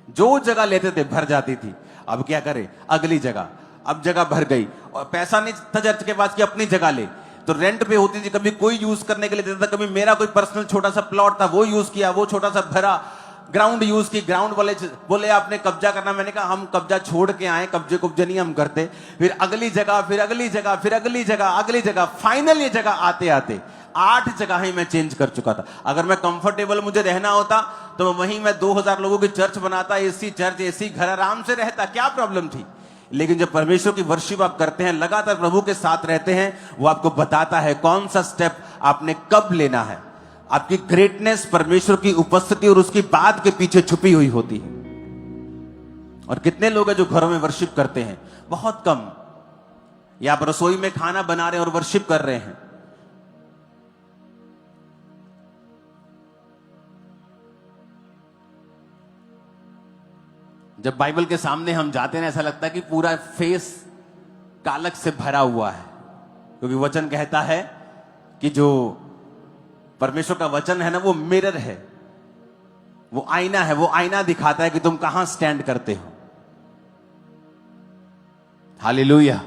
जो जगह लेते थे भर जाती थी। अब क्या करें, अगली जगह। अब जगह भर गई और पैसा नहीं था चर्च के पास कि अपनी जगह ले, तो रेंट पे होती थी। कभी कोई यूज करने के लिए देता था, कभी मेरा कोई पर्सनल छोटा सा प्लॉट था वो यूज किया, वो छोटा सा भरा। ग्राउंड यूज की, ग्राउंड वाले बोले आपने कब्जा करना, मैंने कहा हम कब्जा छोड़ के आए, कब्जे कुब्जे नहीं हम करते। फिर अगली जगह, फिर अगली जगह, फिर अगली जगह, अगली जगह, फाइनल ये जगह आते आते 8 जगहें मैं चेंज कर चुका था। अगर मैं कंफर्टेबल मुझे रहना होता तो वहीं मैं 2000 लोगों की चर्च बनाता, एसी चर्च, एसी घर, आराम से रहता, क्या प्रॉब्लम थी। लेकिन जब परमेश्वर की वर्शिप आप करते हैं, लगातार प्रभु के साथ रहते हैं, वो आपको बताता है कौन सा स्टेप आपने कब लेना है। आपकी ग्रेटनेस परमेश्वर की उपस्थिति और उसकी बात के पीछे छुपी हुई होती है। और कितने लोग हैं जो घरों में वर्शिप करते हैं? बहुत कम। या आप रसोई में खाना बना रहे हैं और वर्शिप कर रहे हैं। जब बाइबल के सामने हम जाते हैं ऐसा लगता है कि पूरा फेस कालक से भरा हुआ है, क्योंकि वचन कहता है कि जो परमेश्वर का वचन है ना, वो मिरर है, वो आईना है। वो आईना दिखाता है कि तुम कहां स्टैंड करते हो। हालेलुया।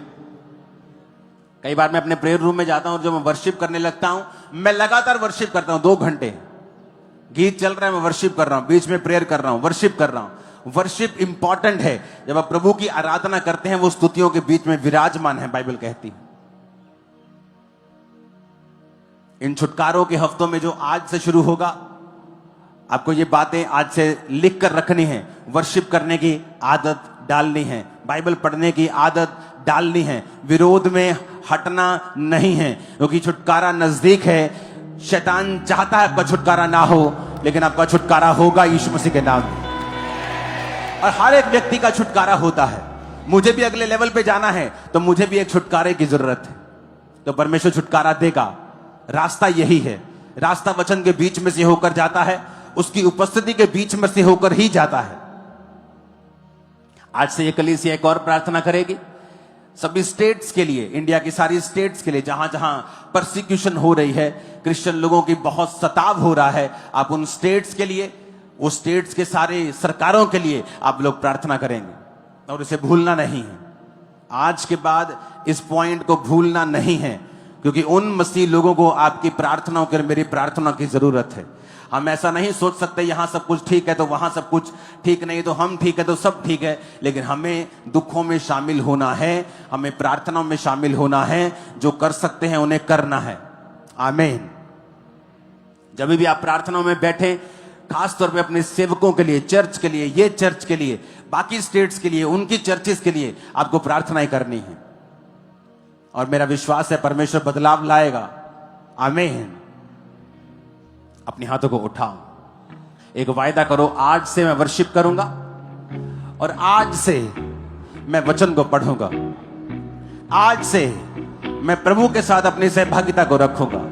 कई बार मैं अपने प्रेयर रूम में जाता हूं और जब मैं वर्शिप करने लगता हूं, मैं लगातार वर्शिप करता हूं 2 घंटे। गीत चल रहा है, मैं वर्शिप कर रहा हूं, बीच में प्रेयर कर रहा हूं, वर्शिप कर रहा हूं। वर्शिप इंपॉर्टेंट है। जब आप प्रभु की आराधना करते हैं, वो स्तुतियों के बीच में विराजमान है, बाइबल कहती है। इन छुटकारों के हफ्तों में जो आज से शुरू होगा, आपको ये बातें आज से लिख कर रखनी है। वर्शिप करने की आदत डालनी है, बाइबल पढ़ने की आदत डालनी है, विरोध में हटना नहीं है, क्योंकि छुटकारा नजदीक है। शैतान चाहता है आपका छुटकारा ना हो, लेकिन आपका छुटकारा होगा यीशु मसीह के नाम में। और हर एक व्यक्ति का छुटकारा होता है। मुझे भी अगले लेवल पे जाना है तो मुझे भी एक छुटकारे की जरूरत है, तो परमेश्वर छुटकारा देगा। रास्ता यही है। रास्ता वचन के बीच में से होकर जाता है, उसकी उपस्थिति के बीच में से होकर ही जाता है। आज से ये कलीसिया एक और प्रार्थना करेगी सभी स्टेट्स के लिए, इंडिया की सारी स्टेट्स के लिए, जहां जहां परसिक्यूशन हो रही है, क्रिश्चियन लोगों की बहुत सताव हो रहा है। आप उन स्टेट्स के लिए, उस स्टेट्स के सारे सरकारों के लिए आप लोग प्रार्थना करेंगे और इसे भूलना नहीं है। आज के बाद इस पॉइंट को भूलना नहीं है, क्योंकि उन मसीह लोगों को आपकी प्रार्थनाओं की, मेरी प्रार्थना की जरूरत है। हम ऐसा नहीं सोच सकते यहां सब कुछ ठीक है तो वहां सब कुछ ठीक नहीं, तो हम ठीक है तो सब ठीक है। लेकिन हमें दुखों में शामिल होना है, हमें प्रार्थनाओं में शामिल होना है। जो कर सकते हैं उन्हें करना है। आमीन। जब भी आप प्रार्थनाओं में बैठे, खासतौर पे अपने सेवकों के लिए, चर्च के लिए, ये चर्च के लिए, बाकी स्टेट्स के लिए, उनकी चर्चेस के लिए आपको प्रार्थनाएं करनी है। और मेरा विश्वास है परमेश्वर बदलाव लाएगा। आमीन। अपने हाथों को उठाओ, एक वायदा करो, आज से मैं वर्शिप करूंगा और आज से मैं वचन को पढ़ूंगा, आज से मैं प्रभु के साथ अपनी सहभागिता को रखूंगा।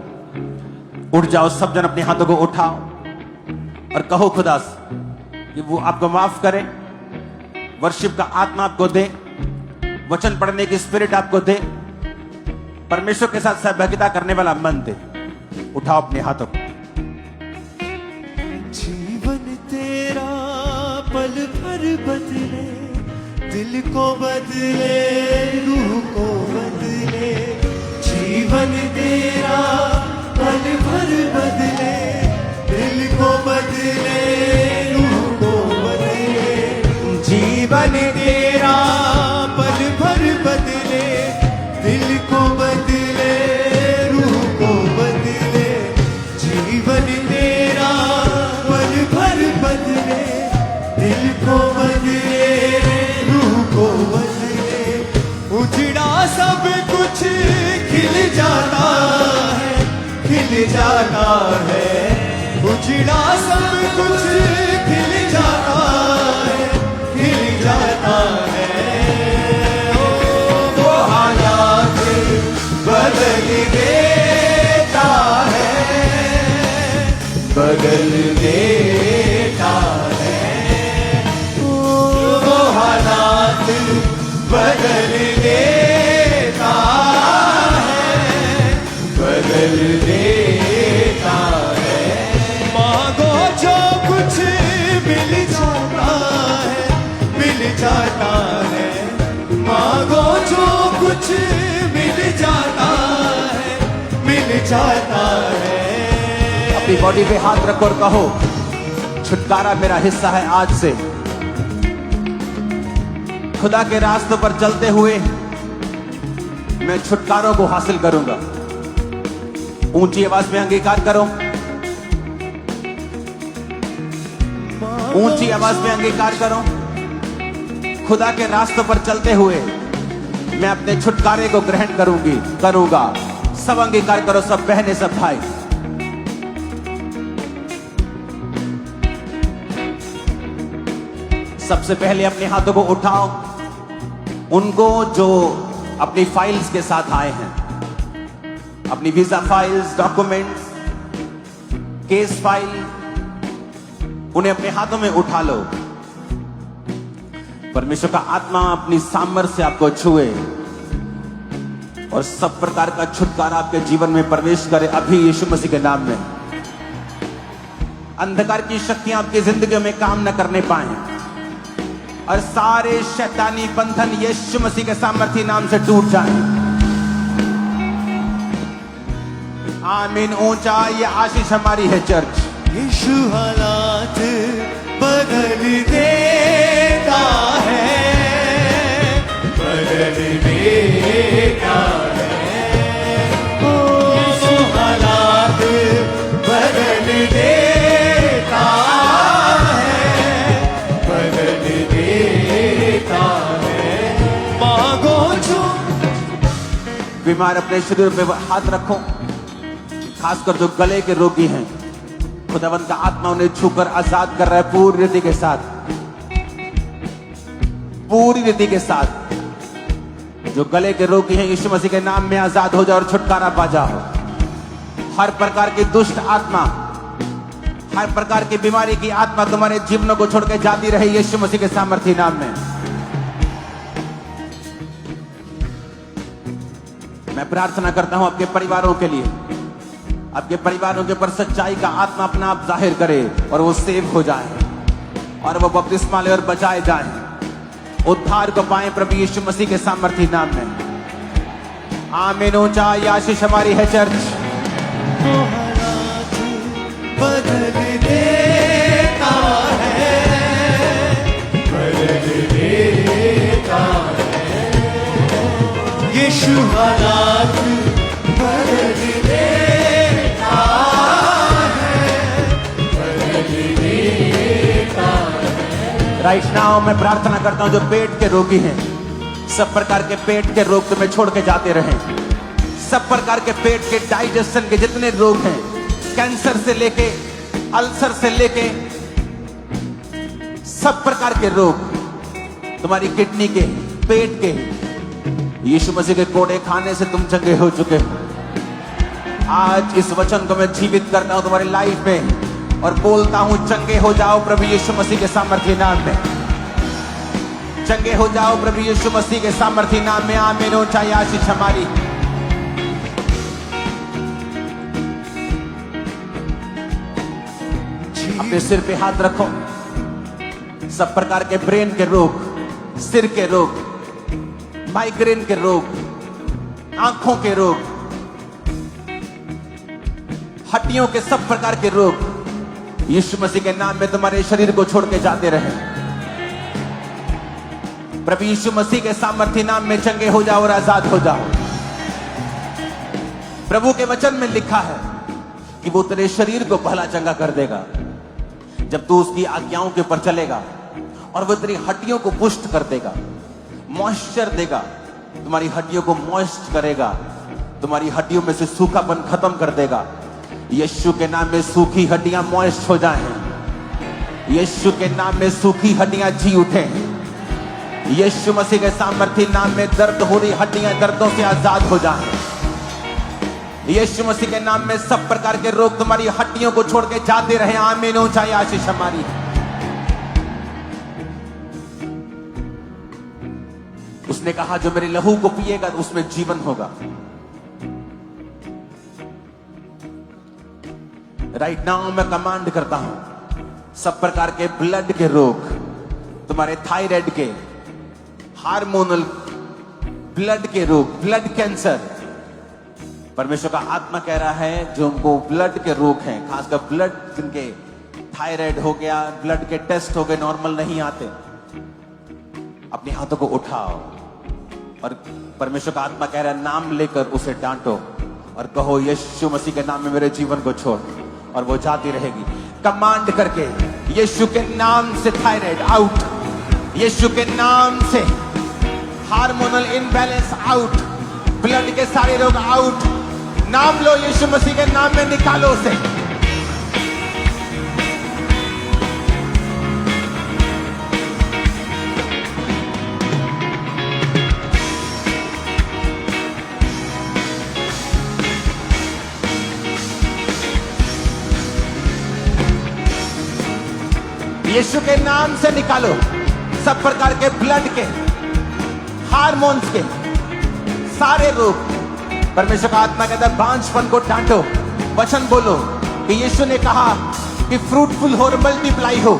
उठ जाओ सब जन, अपने हाथों को उठाओ और कहो खुदा कि वो आपको माफ करे, वर्शिप का आत्मा आपको दे, वचन पढ़ने की स्पिरिट आपको दे, परमेश्वर के साथ सहभागिता करने वाला मन दे। उठाओ अपने हाथों को। जीवन तेरा पल भर बदले, दिल को बदले, रूह को बदले। जीवन तेरा पल भर बदले, दिल को बदले, रूह को बदले। जीवन तेरा पल भर बदले, दिल को बदले, रूह को बदले। जीवन तेरा पल भर बदले, दिल को बदले, रूह को बदले। उजड़ा सब कुछ खिल जाता है, खिल जाता है। उजड़ा सब कुछ खिल जाता है, खिल जाता है। वो हालात बदल देता है, बदल देता है। वो हालात बदल देता है, बदल देता है। मांगो जो कुछ मिल जाता है, मिल जाता है। मांगो जो कुछ मिल जाता है, मिल जाता है। अपनी बॉडी पे हाथ रखो और कहो, छुटकारा मेरा हिस्सा है। आज से खुदा के रास्तों पर चलते हुए मैं छुटकारों को हासिल करूंगा। ऊंची आवाज में अंगीकार करो, ऊंची आवाज में अंगीकार करो। खुदा के रास्तों पर चलते हुए मैं अपने छुटकारे को ग्रहण करूंगा। सब अंगीकार करो, सब बहनें, सब भाई। सबसे पहले अपने हाथों को उठाओ उनको जो अपनी फाइल्स के साथ आए हैं, अपनी visa files, documents, case file, उन्हें अपने हाथों में उठा लो। परमेश्वर का आत्मा अपनी सामर्थ्य से आपको छुए और सब प्रकार का छुटकारा आपके जीवन में प्रवेश करे अभी यीशु मसीह के नाम में। अंधकार की शक्तियां आपकी जिंदगी में काम न करने पाए और सारे शैतानी बंधन यीशु मसीह के सामर्थ्य नाम से टूट जाएं। आमीन। ऊंचा ये आशीष हमारी है चर्च। यीशु हालात बदल देता है, बदल देता है। ओ यीशु हालात बदल देता है, बदल देता है। मांगो जो। बीमार अपने शरीर पे हाथ रखो, खासकर जो गले के रोगी हैं, खुदावंद का आत्मा उन्हें छूकर आजाद कर रहा है पूरी रीति के साथ, पूरी रीति के साथ। जो गले के रोगी हैं यीशु मसीह के नाम में आजाद हो जाओ और छुटकारा पा जाओ। हर प्रकार की दुष्ट आत्मा, हर प्रकार की बीमारी की आत्मा तुम्हारे जीवनों को छोड़ के जाती रहे यीशु मसीह के सामर्थ्य नाम में। मैं प्रार्थना करता हूं आपके परिवारों के लिए, आपके परिवारों के ऊपर सच्चाई का आत्मा अपना आप जाहिर करे और वो सेव हो जाए और वो बपतिस्मा ले और बचाए जाए, उद्धार को पाए प्रभु यीशु मसीह के सामर्थ्य नाम में। आमीन। ऊंचा ये आशीष हमारी है चर्च। बदल देता है, बदल देता है। यीशु हालात बदल देता है, बदल देता है। राइट नाउ मैं प्रार्थना करता हूं जो पेट के रोगी हैं, सब प्रकार के पेट के रोग तुम्हें छोड़ के जाते रहे। सब प्रकार के पेट के डाइजेशन के जितने रोग हैं, कैंसर से लेके अल्सर से लेके सब प्रकार के रोग, तुम्हारी किडनी के, पेट के, यीशु मसीह के कोड़े खाने से तुम चंगे हो चुके हो। आज इस वचन को मैं जीवित करता हूं तुम्हारी लाइफ में और बोलता हूं चंगे हो जाओ प्रभु यीशु मसीह के सामर्थी नाम में। चंगे हो जाओ प्रभु यीशु मसीह के सामर्थी नाम में। आमीन। ऊंचाई आशीष हमारी। अपने सिर पे हाथ रखो। सब प्रकार के ब्रेन के रोग, सिर के रोग, माइग्रेन के रोग, आंखों के रोग, हड्डियों के सब प्रकार के रोग यीशु मसीह के नाम में तुम्हारे शरीर को छोड़ के जाते रहे। प्रभु यीशु मसीह के सामर्थी नाम में चंगे हो जाओ और आजाद हो जाओ। प्रभु के वचन में लिखा है कि वो तेरे शरीर को पहला चंगा कर देगा जब तू उसकी आज्ञाओं के ऊपर चलेगा, और वो तेरी हड्डियों को पुष्ट कर देगा, मॉइस्चर देगा, तुम्हारी हड्डियों को मॉइस्ट करेगा, तुम्हारी हड्डियों में से सूखापन खत्म कर देगा। यीशु के नाम में सूखी हड्डियां मॉइस्ट हो जाएं। यीशु के नाम में सूखी हड्डियां जी उठें। यीशु मसीह के सामर्थी नाम में दर्द हो रही हड्डियां दर्दों से आजाद हो जाएं। यीशु मसीह के नाम में सब प्रकार के रोग तुम्हारी हड्डियों को छोड़ के जाते रहे। आमीन। ऊंचाई आशीष हमारी। उसने कहा जो मेरे लहू को पिएगा उसमें जीवन होगा। राइट नाउ मैं कमांड करता हूं सब प्रकार के ब्लड के रोग, तुम्हारे थायराइड के, हार्मोनल ब्लड के रोग, ब्लड कैंसर, परमेश्वर का आत्मा कह रहा है जो उनको ब्लड के रोग हैं, खासकर ब्लड जिनके थायराइड हो गया, ब्लड के टेस्ट हो गए, नॉर्मल नहीं आते, अपने हाथों को उठाओ और परमेश्वर का आत्मा कह रहा है नाम लेकर उसे डांटो और कहो यीशु मसीह के नाम में मेरे जीवन को छोड़, और वो जाती रहेगी। कमांड करके यीशु के नाम से थायराइड आउट, यीशु के नाम से हार्मोनल इनबैलेंस आउट, ब्लड के सारे रोग आउट। नाम लो यीशु मसीह के नाम में, निकालो उसे। यीशु के नाम से निकालो सब प्रकार के ब्लड के, हार्मोन्स के सारे रोग। परमेश्वर का आत्मा कहता है बांझपन को डांटो, वचन बोलो कि यीशु ने कहा कि फ्रूटफुल हो और मल्टीप्लाई हो।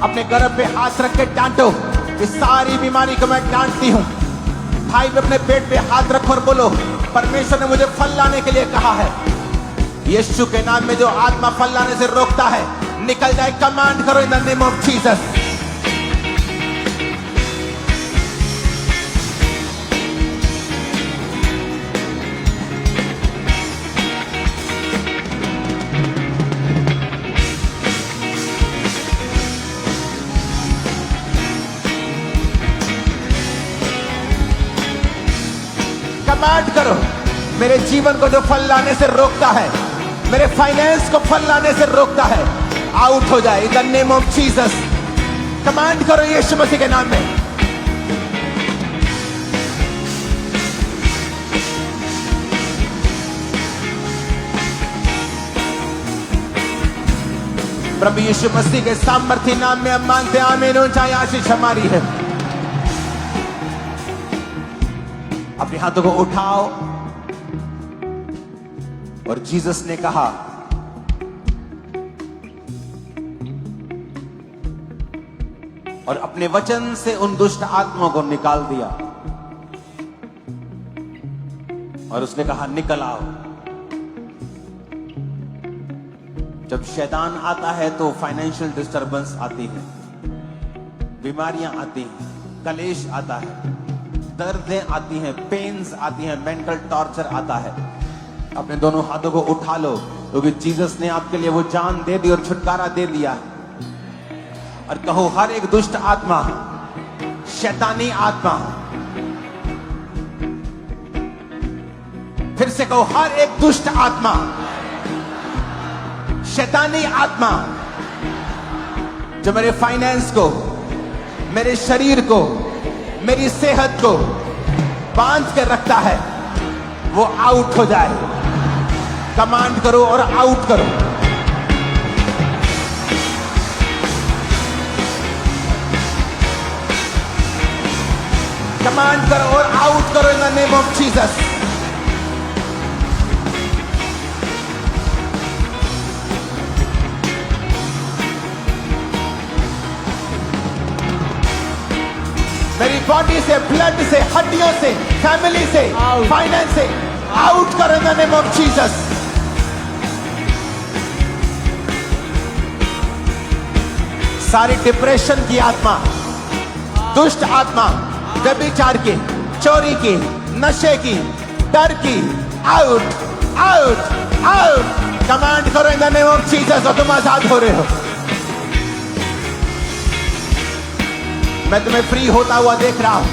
अपने गर्भ पे हाथ रख के डांटो कि सारी बीमारी को मैं डांटती हूं। भाई भी अपने पेट पे हाथ रखो और बोलो परमेश्वर ने मुझे फल लाने के लिए कहा है। यीशु के नाम में जो आत्मा फल लाने से रोकता है निकल जाए। कमांड करो in the name of Jesus. Command करो मेरे जीवन को जो फल लाने से रोकता है, मेरे फाइनेंस को फल लाने से रोकता है, आउट हो जाए in the name of Jesus. Command करो यीशु मसीह के नाम में। प्रभु यीशु मसीह के सामर्थी नाम में हम मांगते हैं। आमीन। ऊंचाई आशीष हमारी है। अपने हाथों को उठाओ और जीसस ने कहा और अपने वचन से उन दुष्ट आत्माओं को निकाल दिया और उसने कहा निकल आओ। जब शैतान आता है तो फाइनेंशियल डिस्टरबेंस आती है, बीमारियां आती हैं, कलेश आता है, दर्दें आती हैं, पेन्स आती हैं, मेंटल टॉर्चर आता है। अपने दोनों हाथों को उठा लो क्योंकि जीसस ने आपके लिए वो जान दे दी और छुटकारा दे दिया। और कहो हर एक दुष्ट आत्मा, शैतानी आत्मा, फिर से कहो हर एक दुष्ट आत्मा, शैतानी आत्मा जो मेरे फाइनेंस को, मेरे शरीर को, मेरी सेहत को बांध कर रखता है, वो आउट हो जाए। कमांड करो और आउट करो। कमांड करो और आउट करो in the name of Jesus. मेरी बॉडी से, ब्लड से, हड्डियों से, फैमिली से, फाइनेंस से आउट करो in the name of Jesus. सारी डिप्रेशन की आत्मा, दुष्ट आत्मा, व्यभिचार की, चोरी की, नशे की, डर की, आउट आउट आउट। कमांड करो in the name of Jesus और तुम आजाद हो रहे हो। मैं तुम्हें फ्री होता हुआ देख रहा हूं,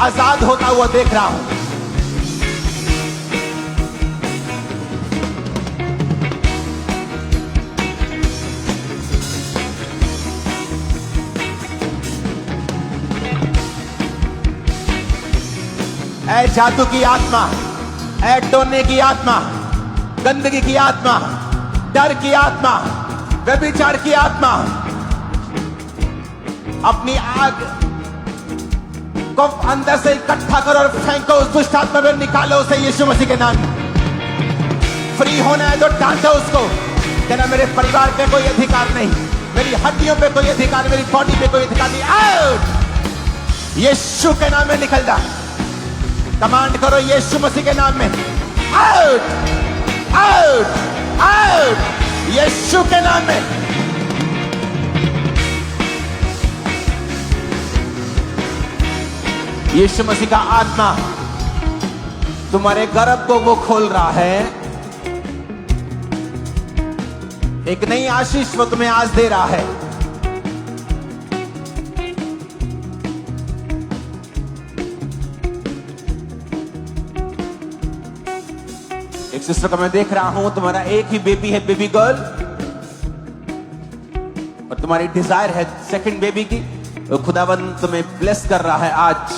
आजाद होता हुआ देख रहा हूं। ऐ जादू की आत्मा, ऐ टोने की आत्मा, गंदगी की आत्मा, डर की आत्मा, व्यभिचार की आत्मा, अपनी आग को अंदर से इकट्ठा करो और फेंको उस दुष्ट आत्मा में, निकालो उसे यीशु मसीह के नाम में। फ्री होना है तो डांटो उसको, कहना मेरे परिवार पे कोई अधिकार नहीं, मेरी हड्डियों पे कोई अधिकार, मेरी बॉडी पे कोई अधिकार नहीं। आउट यीशु के नाम में निकल जा। कमांड करो यीशु मसीह के नाम में, आउट आउट आउट यीशु के नाम में। यीशु मसीह का आत्मा तुम्हारे गर्भ को वो खोल रहा है, एक नई आशीष वो तुम्हें आज दे रहा है। एक सिस्टर को मैं देख रहा हूं, तुम्हारा एक ही बेबी है, बेबी गर्ल, और तुम्हारी डिजायर है सेकंड बेबी की। तो खुदावन तुम्हें ब्लेस कर रहा है आज,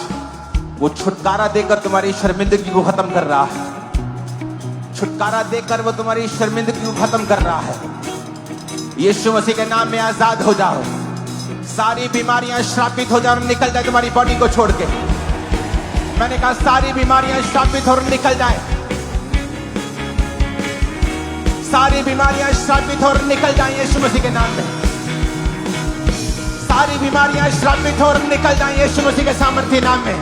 वो छुटकारा देकर तुम्हारी शर्मिंदगी को खत्म कर रहा है। छुटकारा देकर वो तुम्हारी शर्मिंदगी को खत्म कर रहा है। यीशु मसीह के नाम में आजाद हो जाओ। सारी बीमारियां श्रापित हो जाओ और निकल जाए तुम्हारी बॉडी को छोड़ के। मैंने कहा सारी बीमारियां श्रापित और निकल जाए, सारी बीमारियां श्रापित और निकल जाए यीशु मसीह के नाम में। सारी बीमारियां श्रापित और निकल जाए यीशु मसीह के सामर्थ्य नाम में।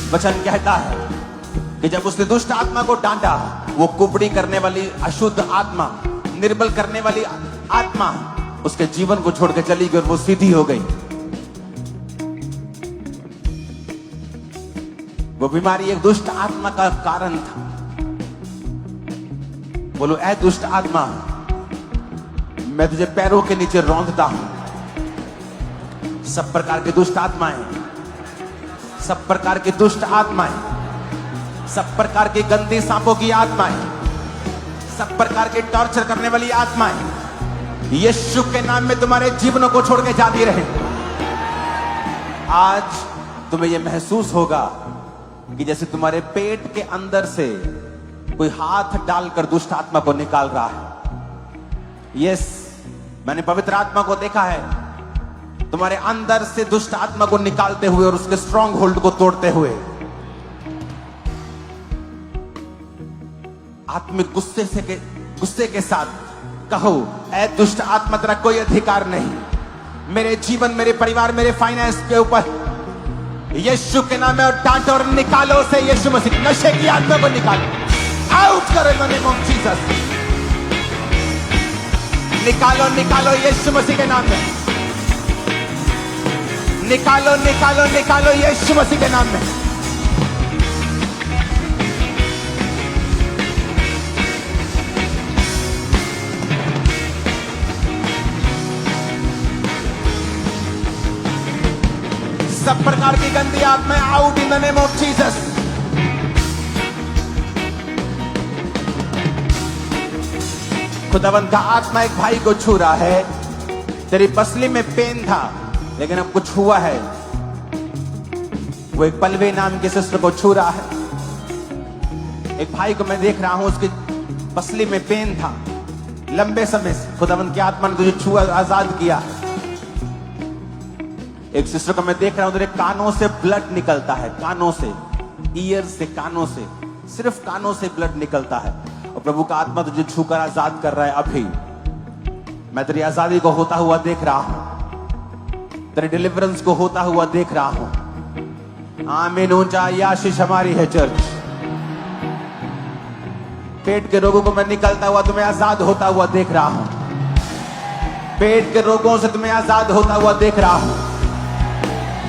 वचन कहता है कि जब उसने दुष्ट आत्मा को डांटा, वो कुबड़ी करने वाली अशुद्ध आत्मा, निर्बल करने वाली आत्मा उसके जीवन को छोड़ के चली गई और वो सीधी हो गई। वो बीमारी एक दुष्ट आत्मा का कारण था। बोलो ऐ दुष्ट आत्मा, मैं तुझे पैरों के नीचे रौंदता हूं। सब प्रकार की दुष्ट आत्माएं, सब प्रकार की दुष्ट आत्माएं, सब प्रकार की गंदी सांपों की आत्माएं, सब प्रकार की टॉर्चर करने वाली आत्माएं यीशु के नाम में तुम्हारे जीवनों को छोड़ के जाती रहे। आज तुम्हें यह महसूस होगा कि जैसे तुम्हारे पेट के अंदर से कोई हाथ डालकर दुष्ट आत्मा को निकाल रहा है। यस, मैंने पवित्र आत्मा को देखा है तुम्हारे अंदर से दुष्ट आत्मा को निकालते हुए और उसके स्ट्रॉन्ग होल्ड को तोड़ते हुए। आत्मिक गुस्से के साथ कहो, ऐ दुष्ट आत्मा तेरा कोई अधिकार नहीं मेरे जीवन, मेरे परिवार, मेरे फाइनेंस के ऊपर। यीशु के नाम में और डांटो और निकालो उसे यीशु मसीह। नशे की आत्मा को निकालो, आउट करो in the name of Jesus. निकालो निकालो यीशु मसीह के नाम में, निकालो निकालो निकालो यीशु मसीह के नाम में। सब प्रकार की गंदी आत्माएं out in the name of Jesus. खुदावंद का आत्मा एक भाई को छू रहा है। तेरी पसली में पेन था लेकिन अब कुछ हुआ है। वो एक पलवे नाम के सिस्टर को छू रहा है। एक भाई को मैं देख रहा हूं, उसकी पसली में पेन था लंबे समय से। खुदावंद की आत्मा ने तुझे छुआ, आजाद किया। एक सिस्टर को मैं देख रहा हूं, तेरे कानों से ब्लड निकलता है, कानों से, ईयर से, कानों से, सिर्फ कानों से ब्लड निकलता है। और प्रभु का आत्मा तुझे छूकर आजाद कर रहा है। अभी मैं तेरी आजादी को होता हुआ देख रहा हूं, तेरे डिलीवरेंस को होता हुआ देख रहा हूं। आमीन। ऊंचा ये आशीष हमारी है चर्च। पेट के रोगों को मैं निकलता हुआ तुम्हें आजाद होता हुआ देख रहा हूं। पेट के रोगों से तुम्हें आजाद होता हुआ देख रहा हूं।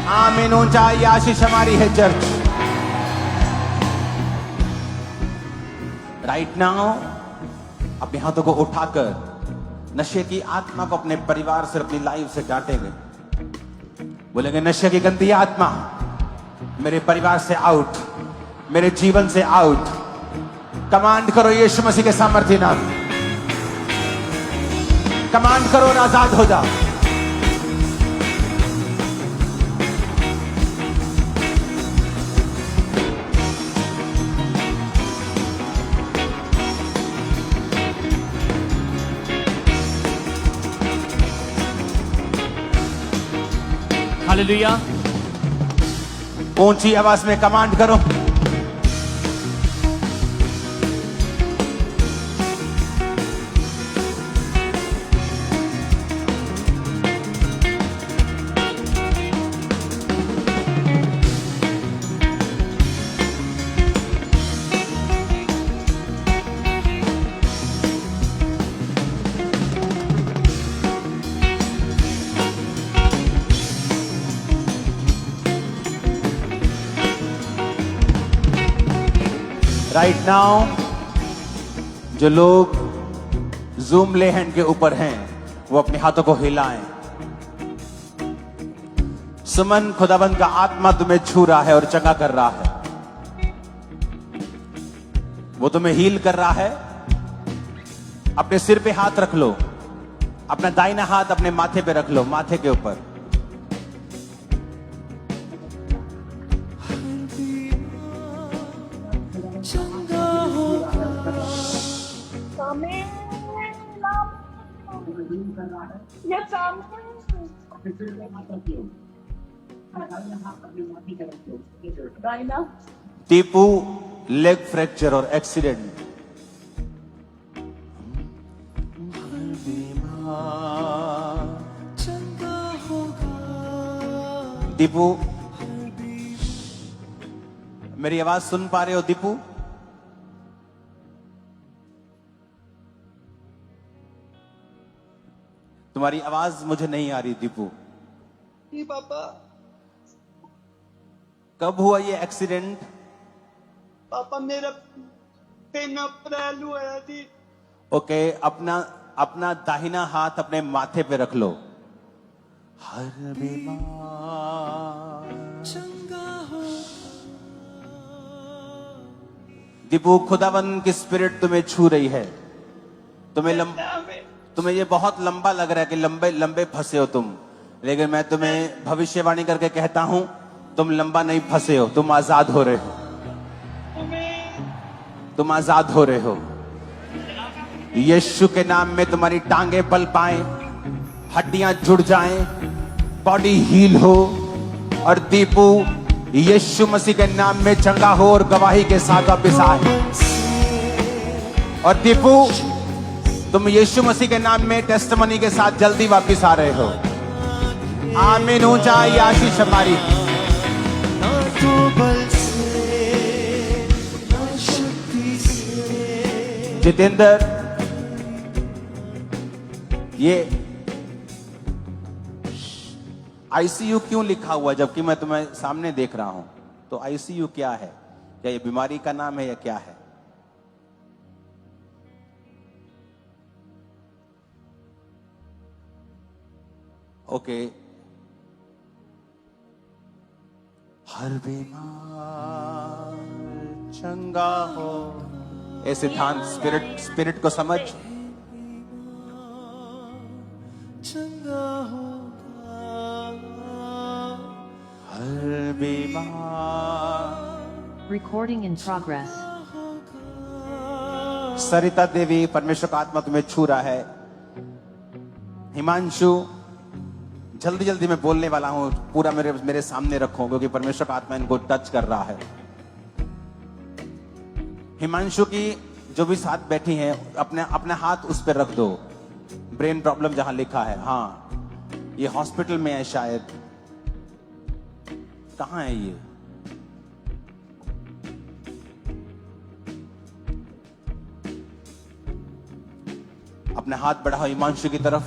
आमीन। ऊंचा ये आशीष हमारी है चर्च। राइट नाउ अपने हाथों को उठाकर नशे की आत्मा को अपने परिवार से, अपनी लाइफ से डांटेंगे। बोलेंगे नशे की गंदी आत्मा मेरे परिवार से आउट, मेरे जीवन से आउट। कमांड करो यीशु मसीह के सामर्थ्य नाम। कमांड करो और आजाद हो जाओ। हालेलुया। ऊंची आवाज में कमांड करो। राइट नाउ जो लोग जूम लेहन के ऊपर हैं वो अपने हाथों को हिलाएं। सुमन, खुदाबंद का आत्मा तुम्हें छू रहा है और चंगा कर रहा है। वो तुम्हें हील कर रहा है। अपने सिर पे हाथ रख लो, अपना दाहिना हाथ अपने माथे पे रख लो, माथे के ऊपर। Yes, Raina. Tipu leg fracture और एक्सीडेंट। दीपू, मेरी आवाज सुन पा रहे हो दीपू? तुम्हारी आवाज मुझे नहीं आ रही दीपू। जी पापा। कब हुआ ये एक्सीडेंट? पापा मेरा 3 अप्रैल हुआ थी। ओके, अपना दाहिना हाथ अपने माथे पे रख लो। हर बीमार चंगा हो। दीपू, खुदावन की स्पिरिट तुम्हें छू रही है। तुम्हें ये बहुत लंबा लग रहा है कि लंबे लंबे फंसे हो तुम, लेकिन मैं तुम्हें भविष्यवाणी करके कहता हूं तुम लंबा नहीं फंसे हो, तुम आजाद हो रहे हो। तुम आजाद हो रहे हो। यीशु के नाम में तुम्हारी टांगे बल पाएं, हड्डियां जुड़ जाएं, बॉडी हील हो। और दीपू, यीशु मसीह के नाम में चंगा हो और गवाही के साथ वापिस आए। और दीपू, तुम यीशु मसीह के नाम में टेस्टिमनी के साथ जल्दी वापिस आ रहे हो। आमीन। ऊंचा ये आशीष हमारी। जितेंद्र, ये आईसीयू क्यों लिखा हुआ जबकि मैं तुम्हें सामने देख रहा हूं? तो आईसीयू क्या है? क्या ये बीमारी का नाम है या क्या है? ओके, हर बीमार चंगा हो। ये सिद्धांत स्पिरिट को समझ। चंगा होगा, हर बीमार। Recording in progress. Sarita Devi, परमेश्वर का आत्मा तुम्हें छू रहा है। हिमांशु, जल्दी जल्दी मैं बोलने वाला हूं, पूरा मेरे सामने रखो क्योंकि परमेश्वर का आत्मा इनको टच कर रहा है। हिमांशु की जो भी साथ बैठी हैं, अपने हाथ उस पर रख दो। ब्रेन प्रॉब्लम जहां लिखा है, हाँ ये हॉस्पिटल में है शायद। कहां है ये? अपने हाथ बढ़ाओ हिमांशु की तरफ।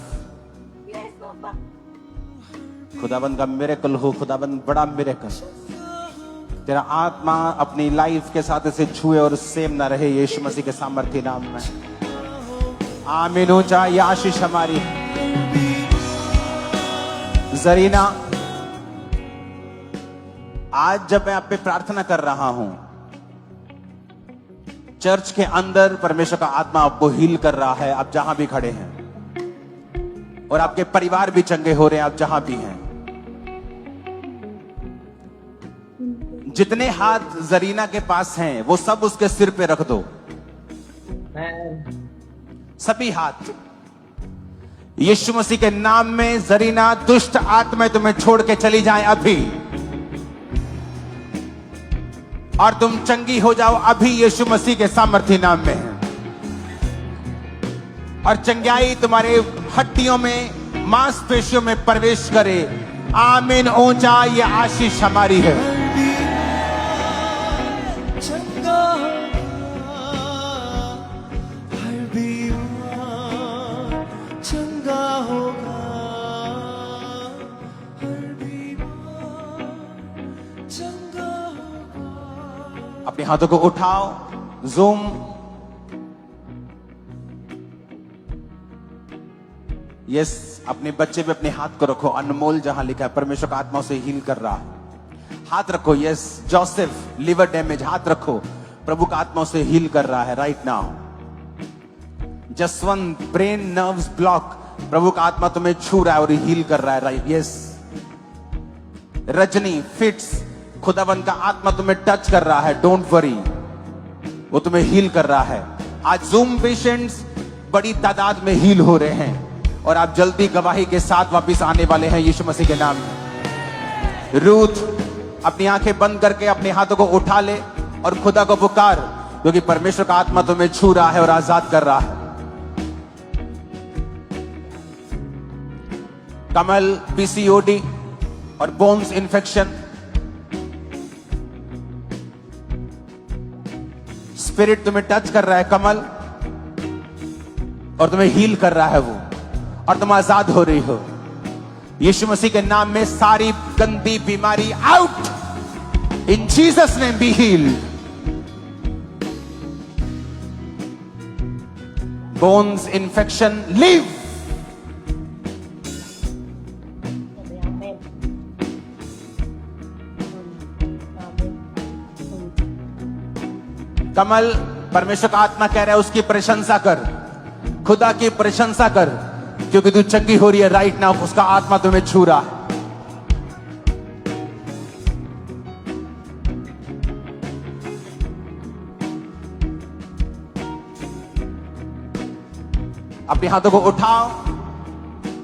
खुदाबंद का मिरेकल हो, खुदाबंद बड़ा मिरेकल। तेरा आत्मा अपनी लाइफ के साथ इसे छुए और सेम ना रहे, यीशु मसीह के सामर्थ्य नाम में आमीन। ऊंचा ये आशीष हमारी। जरीना, आज जब मैं आप पे प्रार्थना कर रहा हूं, चर्च के अंदर परमेश्वर का आत्मा आपको हील कर रहा है, आप जहां भी खड़े हैं, और आपके परिवार भी चंगे हो रहे हैं, आप जहां भी हैं। जितने हाथ जरीना के पास हैं वो सब उसके सिर पे रख दो, सभी हाथ। यीशु मसीह के नाम में जरीना, दुष्ट आत्मा तुम्हें छोड़ के चली जाए अभी, और तुम चंगी हो जाओ अभी यीशु मसीह के सामर्थ्य नाम में है। और चंगाई तुम्हारे हड्डियों में, मांसपेशियों में प्रवेश करे। आमीन। ऊंचा ये आशीष हमारी है। चंगा होगा, हर बीमार चंगा होगा, हर बीमार चंगा होगा। अपने हाथों को उठाओ। जूम, यस, अपने बच्चे पे अपने हाथ को रखो। अनमोल जहां लिखा है परमेश्वर का आत्मा से हील कर रहा है, हाथ रखो। यस, जोसेफ, लिवर डैमेज, हाथ रखो। प्रभु का आत्मा से हील कर रहा है right now. Jaswant, brain nerves block, प्रभु का आत्मा तुम्हें छू रहा है और हील कर रहा है राइट। यस, रजनी, फिट्स, खुदावन का आत्मा तुम्हें टच कर रहा है, डोंट वरी, वो तुम्हें हील कर रहा है। आज जूम पेशेंट्स बड़ी तादाद में हील हो रहे हैं, और आप जल्दी गवाही के साथ वापस आने वाले हैं यीशु मसीह के नाम में। रूथ, अपनी आंखें बंद करके अपने हाथों को उठा ले और खुदा को पुकार, क्योंकि परमेश्वर का आत्मा तुम्हें छू रहा है और आजाद कर रहा है। कमल, पीसीओडी और बोन्स इन्फेक्शन, स्पिरिट तुम्हें टच कर रहा है कमल, और तुम्हें हील कर रहा है वो, और तुम आजाद हो रही हो। यीशु मसीह के नाम में सारी गंदी बीमारी out, in Jesus name be healed. Bones infection leave. Kamal, परमेश्वर का आत्मा कह रहा है उसकी प्रशंसा कर, खुदा की प्रशंसा कर, क्योंकि तू चंगी हो रही है राइट नाउ। उसका आत्मा तुम्हें छू रहा है। अपने हाथों को उठाओ।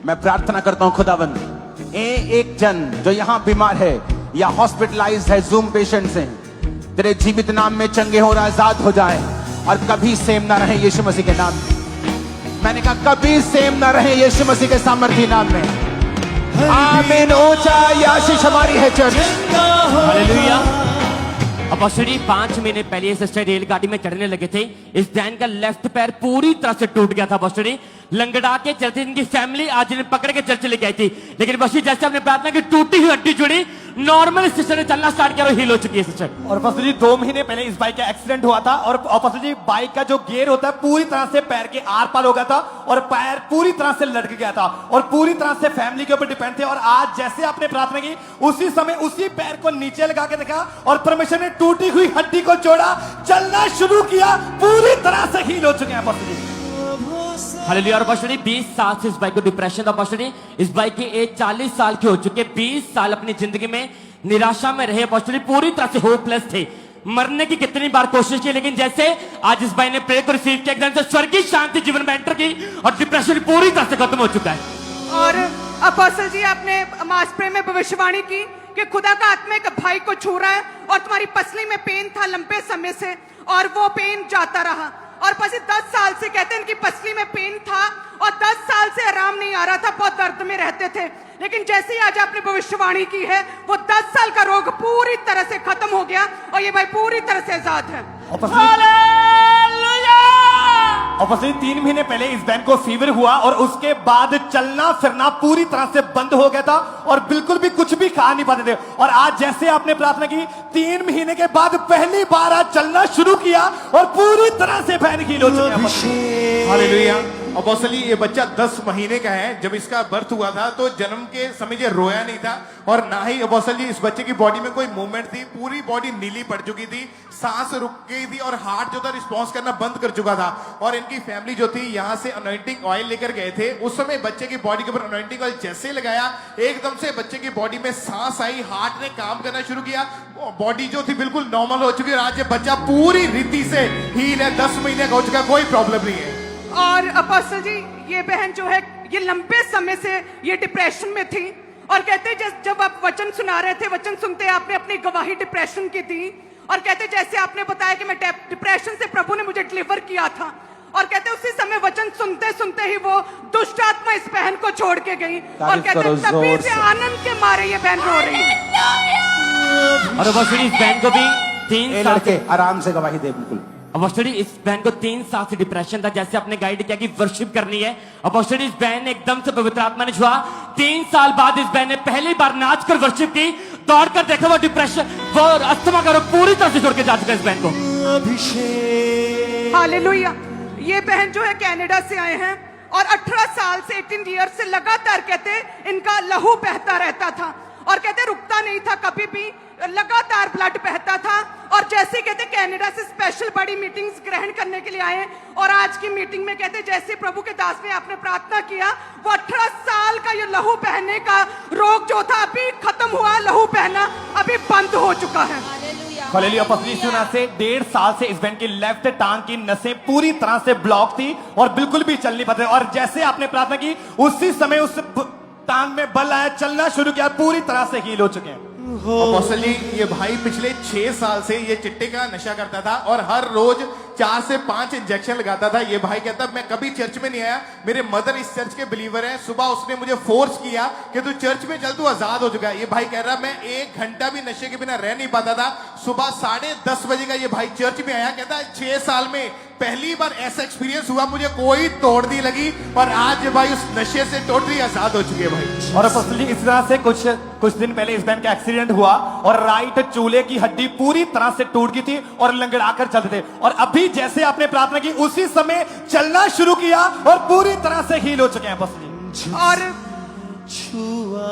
मैं प्रार्थना करता हूं खुदावंद, एक जन जो यहां बीमार है या हॉस्पिटलाइज्ड है, जूम पेशेंट्स हैं, तेरे जीवित नाम में चंगे हो, आजाद हो जाए, और कभी सेम ना रहे यीशु मसीह के नाम में। मैंने कहा कभी सेम ना रहे यीशु मसीह के सामर्थ्य नाम में। आमीन। ऊंचा ये आशीष हमारी है चर्च। हालेलुया। अपोस्टली 5 महीने पहले सिस्टर रेलगाड़ी में चढ़ने लगे थे, इस डैन का लेफ्ट पैर पूरी तरह से टूट गया था। अपोस्टली लंगड़ा के चलते इनकी फैमिली आज इन्हें पकड़ के चर्च लेके आई थी, लेकिन बस जैसे हमने प्रार्थना की, टूटी हुई हड्डी जुड़ी, नॉर्मल सिस्टर ने चलना स्टार्ट किया और हील हो चुकी है सिस्टर। और अपोस्टल जी 2 महीने पहले इस बाइक का एक्सीडेंट हुआ था और अपोस्टल जी बाइक का जो गियर होता है पूरी तरह से पैर के आर पार हो गया था और पैर पूरी तरह से लटक गया था और पूरी तरह से फैमिली के ऊपर डिपेंड थे। और आज जैसे आपने प्रार्थना की उसी समय उसी पैर को नीचे लगा के देखा और परमेश्वर ने टूटी हुई हड्डी को जोड़ा, चलना शुरू किया, पूरी तरह से हील हो चुके हैं अपोस्टल जी। हालेलुया। और अपोस्टल जी 20 साल से इस बाइक को डिप्रेशन था अपोस्टल जी। इस बाइक की एज 40 साल की हो चुकी है। 20 साल अपनी जिंदगी में निराशा में रहे अपोस्टल जी, पूरी तरह से होपलेस थे, मरने की कितनी बार कोशिश की, लेकिन जैसे आज इस भाई ने प्रेयर को रिसीव किया एकदम से स्वर्गीय शांति जीवन में एंटर की और डिप्रेशन पूरी तरह से खत्म हो चुका है। और अपोस्टल जी आपने मास प्रेयर में भविष्यवाणी की कि खुदा का आत्मा एक भाई को छू रहा है और तुम्हारी पसली में पेन था लंबे समय से और वो पेन जाता रहा और पसी 10 साल से कहते हैं इनकी पसली में पेन था और 10 साल से आराम नहीं आ रहा था, बहुत दर्द में रहते थे, लेकिन जैसे ही आज आपने भविष्यवाणी की है वो 10 साल का रोग पूरी तरह से खत्म हो गया और ये भाई पूरी तरह से आजाद है। अपोस्टल 3 महीने पहले इस बहन को फीवर हुआ और उसके बाद चलना फिरना पूरी तरह से बंद हो गया था और बिल्कुल भी कुछ भी खा नहीं पाते थे। और आज जैसे आपने प्रार्थना की 3 महीने के बाद पहली बार आज चलना शुरू किया और पूरी तरह से बहन हील हो चुकी है। हालेलुया। अपोस्टल ये बच्चा 10 महीने का है। जब इसका बर्थ हुआ था तो जन्म के समय ये रोया नहीं था और ना ही अपोस्टल इस बच्चे की बॉडी में कोई मूवमेंट थी, पूरी बॉडी नीली पड़ चुकी थी, सांस रुक गई थी और हार्ट जो था रिस्पॉन्स करना बंद कर चुका था। और इनकी फैमिली जो थी यहाँ से अनॉइंटिंग ऑयल लेकर गए थे। उस समय बच्चे की बॉडी के ऊपर अनॉइंटिंग ऑयल जैसे लगाया एकदम से बच्चे की बॉडी में सांस आई, हार्ट ने काम करना शुरू किया, बॉडी जो थी बिल्कुल नॉर्मल हो चुकी है। आज ये बच्चा पूरी रीति से हील है, 10 महीने का हो चुका, कोई प्रॉब्लम नहीं है। और अपोस्टल जी ये बहन जो है ये लंबे समय से ये डिप्रेशन में थी और कहते जब आप वचन सुना रहे थे, वचन सुनते आपने अपनी गवाही डिप्रेशन की दी और कहते जैसे आपने बताया कि मैं डिप्रेशन से प्रभु ने मुझे डिलीवर किया था और कहते उसी समय वचन सुनते सुनते ही वो दुष्ट आत्मा इस बहन को छोड़ के गई और कहते तभी से आनंद के मारे ये बहन रो रही है। और अपोस्टल इस बहन को भी 3 साल से आराम से गवाही दे बिल्कुल। अपोस्टल इस बहन को 3 साल से डिप्रेशन था, जैसे आपने गाइड किया कि वर्शिप करनी है। अपोस्टल इस बहन ने एकदम से पवित्र आत्मा ने छुआ, 3 साल बाद इस बहन ने पहली बार नाच कर वर्शिप की, दौड़ कर देखा वो डिप्रेशन वो अस्थमा का रोग पूरी तरह से छोड़ के जा चुका है इस बहन को। अभिषेक हालेलुया। ये बहन जो है कनाडा से आए हैं और 18 साल से 18 ईयर से लगातार कहते इनका लहू बहता रहता था और कहते रुकता नहीं था, कभी भी लगातार ब्लड बहता था। और जैसे कहते कनाडा से स्पेशल बड़ी मीटिंग्स ग्रहण करने के लिए आए और आज की मीटिंग में कहते जैसे प्रभु के दास ने आपने प्रार्थना किया वो 18 साल का ये लहू बहने का रोग जो था अभी खत्म हुआ, लहू बहना अभी बंद हो चुका है। हालेलुया। अपोस्टल यीशु नाम से 1.5 साल से इस बहन की लेफ्ट टांग की नसें पूरी तरह से ब्लॉक थी और बिल्कुल भी चल नहीं पाते और जैसे आपने प्रार्थना की उसी समय उस टांग में बल आया, चलना शुरू किया, पूरी तरह से हील हो चुके हैं। अपोस्टल ये भाई पिछले 6 साल से ये चिट्टे का नशा करता था और हर रोज 4 से 5 इंजेक्शन लगाता था। ये भाई कहता मैं कभी चर्च में नहीं आया, मेरे मदर इस चर्च के बिलीवर हैं, सुबह उसने मुझे फोर्स किया कि तू चर्च में चल, तू आजाद हो चुका है। ये भाई कह रहा मैं 1 घंटा भी नशे के बिना रह नहीं पाता था। सुबह 10:30 बजे का ये भाई चर्च में आया, कहता 6 साल में पहली बार ऐसा एक्सपीरियंस हुआ, मुझे कोई तोड़ नहीं लगी और आज ये भाई उस नशे से टोटली आजाद हो चुके हैं भाई। और अपोस्टल इस तरह से कुछ दिन पहले इस बहन का एक्सीडेंट हुआ और राइट चूल्हे की हड्डी पूरी तरह से टूट गई थी और लंगड़ाकर चलते थे और अभी जैसे आपने प्रार्थना की उसी समय चलना शुरू किया और पूरी तरह से हील हो चुके हैं अपोस्टल। और छुआ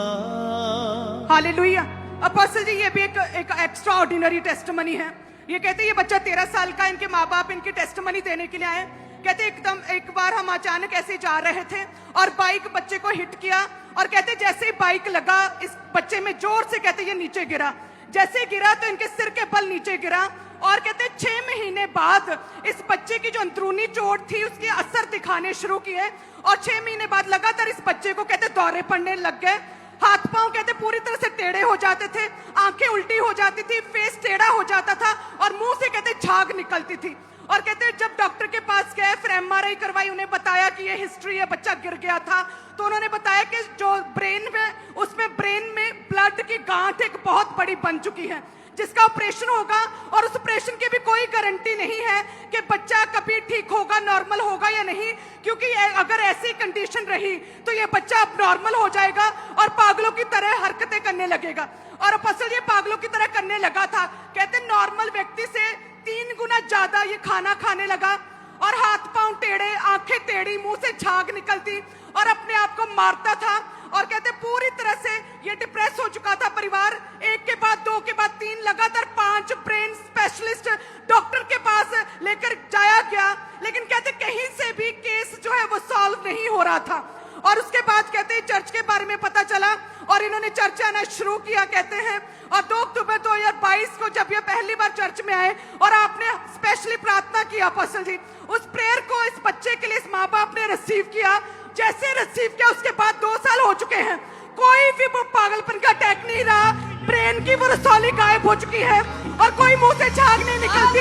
हालेलुया। अपोस्टल जी ये भी एक एक्स्ट्रा ऑर्डिनरी टेस्टिमनी है। ये कहते ये बच्चा 13 साल का, इनके माँ बाप इनकी टेस्टिमनी देने के लिए आए। कहते एकदम एक बार हम अचानक ऐसे जा रहे थे और बाइक बच्चे को हिट किया और कहते जैसे ही बाइक लगा इस बच्चे में जोर से कहते ये नीचे गिरा, जैसे गिरा तो इनके सिर के बल नीचे गिरा और कहते 6 महीने बाद इस बच्चे की जो अंदरूनी चोट थी उसके असर दिखाने शुरू किए और 6 महीने बाद लगातार इस बच्चे को कहते दौरे पड़ने लग गए, हाथ पांव कहते पूरी तरह से टेढ़े हो जाते थे, आंखें उल्टी हो जाती थी, फेस टेढ़ा हो जाता था और मुंह से कहते झाग निकलती थी। और कहते जब डॉक्टर के पास गए, फिर MRI करवाई, उन्हें बताया कि ये हिस्ट्री है, बच्चा गिर गया था, तो उन्होंने बताया कि जो ब्रेन में उसमें ब्रेन में ब्लड की गांठ एक बहुत बड़ी बन चुकी है। जिसका ऑपरेशन होगा और उस ऑपरेशन की भी कोई गारंटी नहीं है कि बच्चा कभी ठीक होगा, नॉर्मल होगा या नहीं, क्योंकि अगर ऐसी कंडीशन रही तो ये बच्चा अब नॉर्मल हो जाएगा और पागलों की तरह हरकतें करने लगेगा। और अपोस्टल ये पागलों की तरह करने लगा था। कहते नॉर्मल व्यक्ति से 3 गुना ज्यादा ये खाना खाने लगा और हाथ पांव टेढ़े, आंखें टेढ़ी, मुंह से झाग निकलती और अपने आप को मारता था। और कहते पूरी तरह से ये डिप्रेस हो चुका था परिवार। एक के बाद 2 के बाद 3 लगातार 5 ब्रेन स्पेशलिस्ट डॉक्टर के पास लेकर जाया गया, लेकिन कहते कहीं से भी केस जो है वो सॉल्व नहीं हो रहा था। और उसके बाद कहते चर्च के बारे में पता चला और इन्होंने चर्च आना शुरू किया कहते हैं। और 2 अक्टूबर 2022 को जब ये पहली बार चर्च में आए और आपने स्पेशली प्रार्थना किया अपोस्टल जी, उस प्रेयर को इस बच्चे के लिए इस माँ बाप ने रिसीव किया। जैसे रिसीव किया उसके बाद 2 साल हो चुके हैं, कोई भी वो पागलपन का अटैक नहीं रहा, ब्रेन की वो रसौली गायब हो चुकी है और कोई मुंह से झाग नहीं निकलती।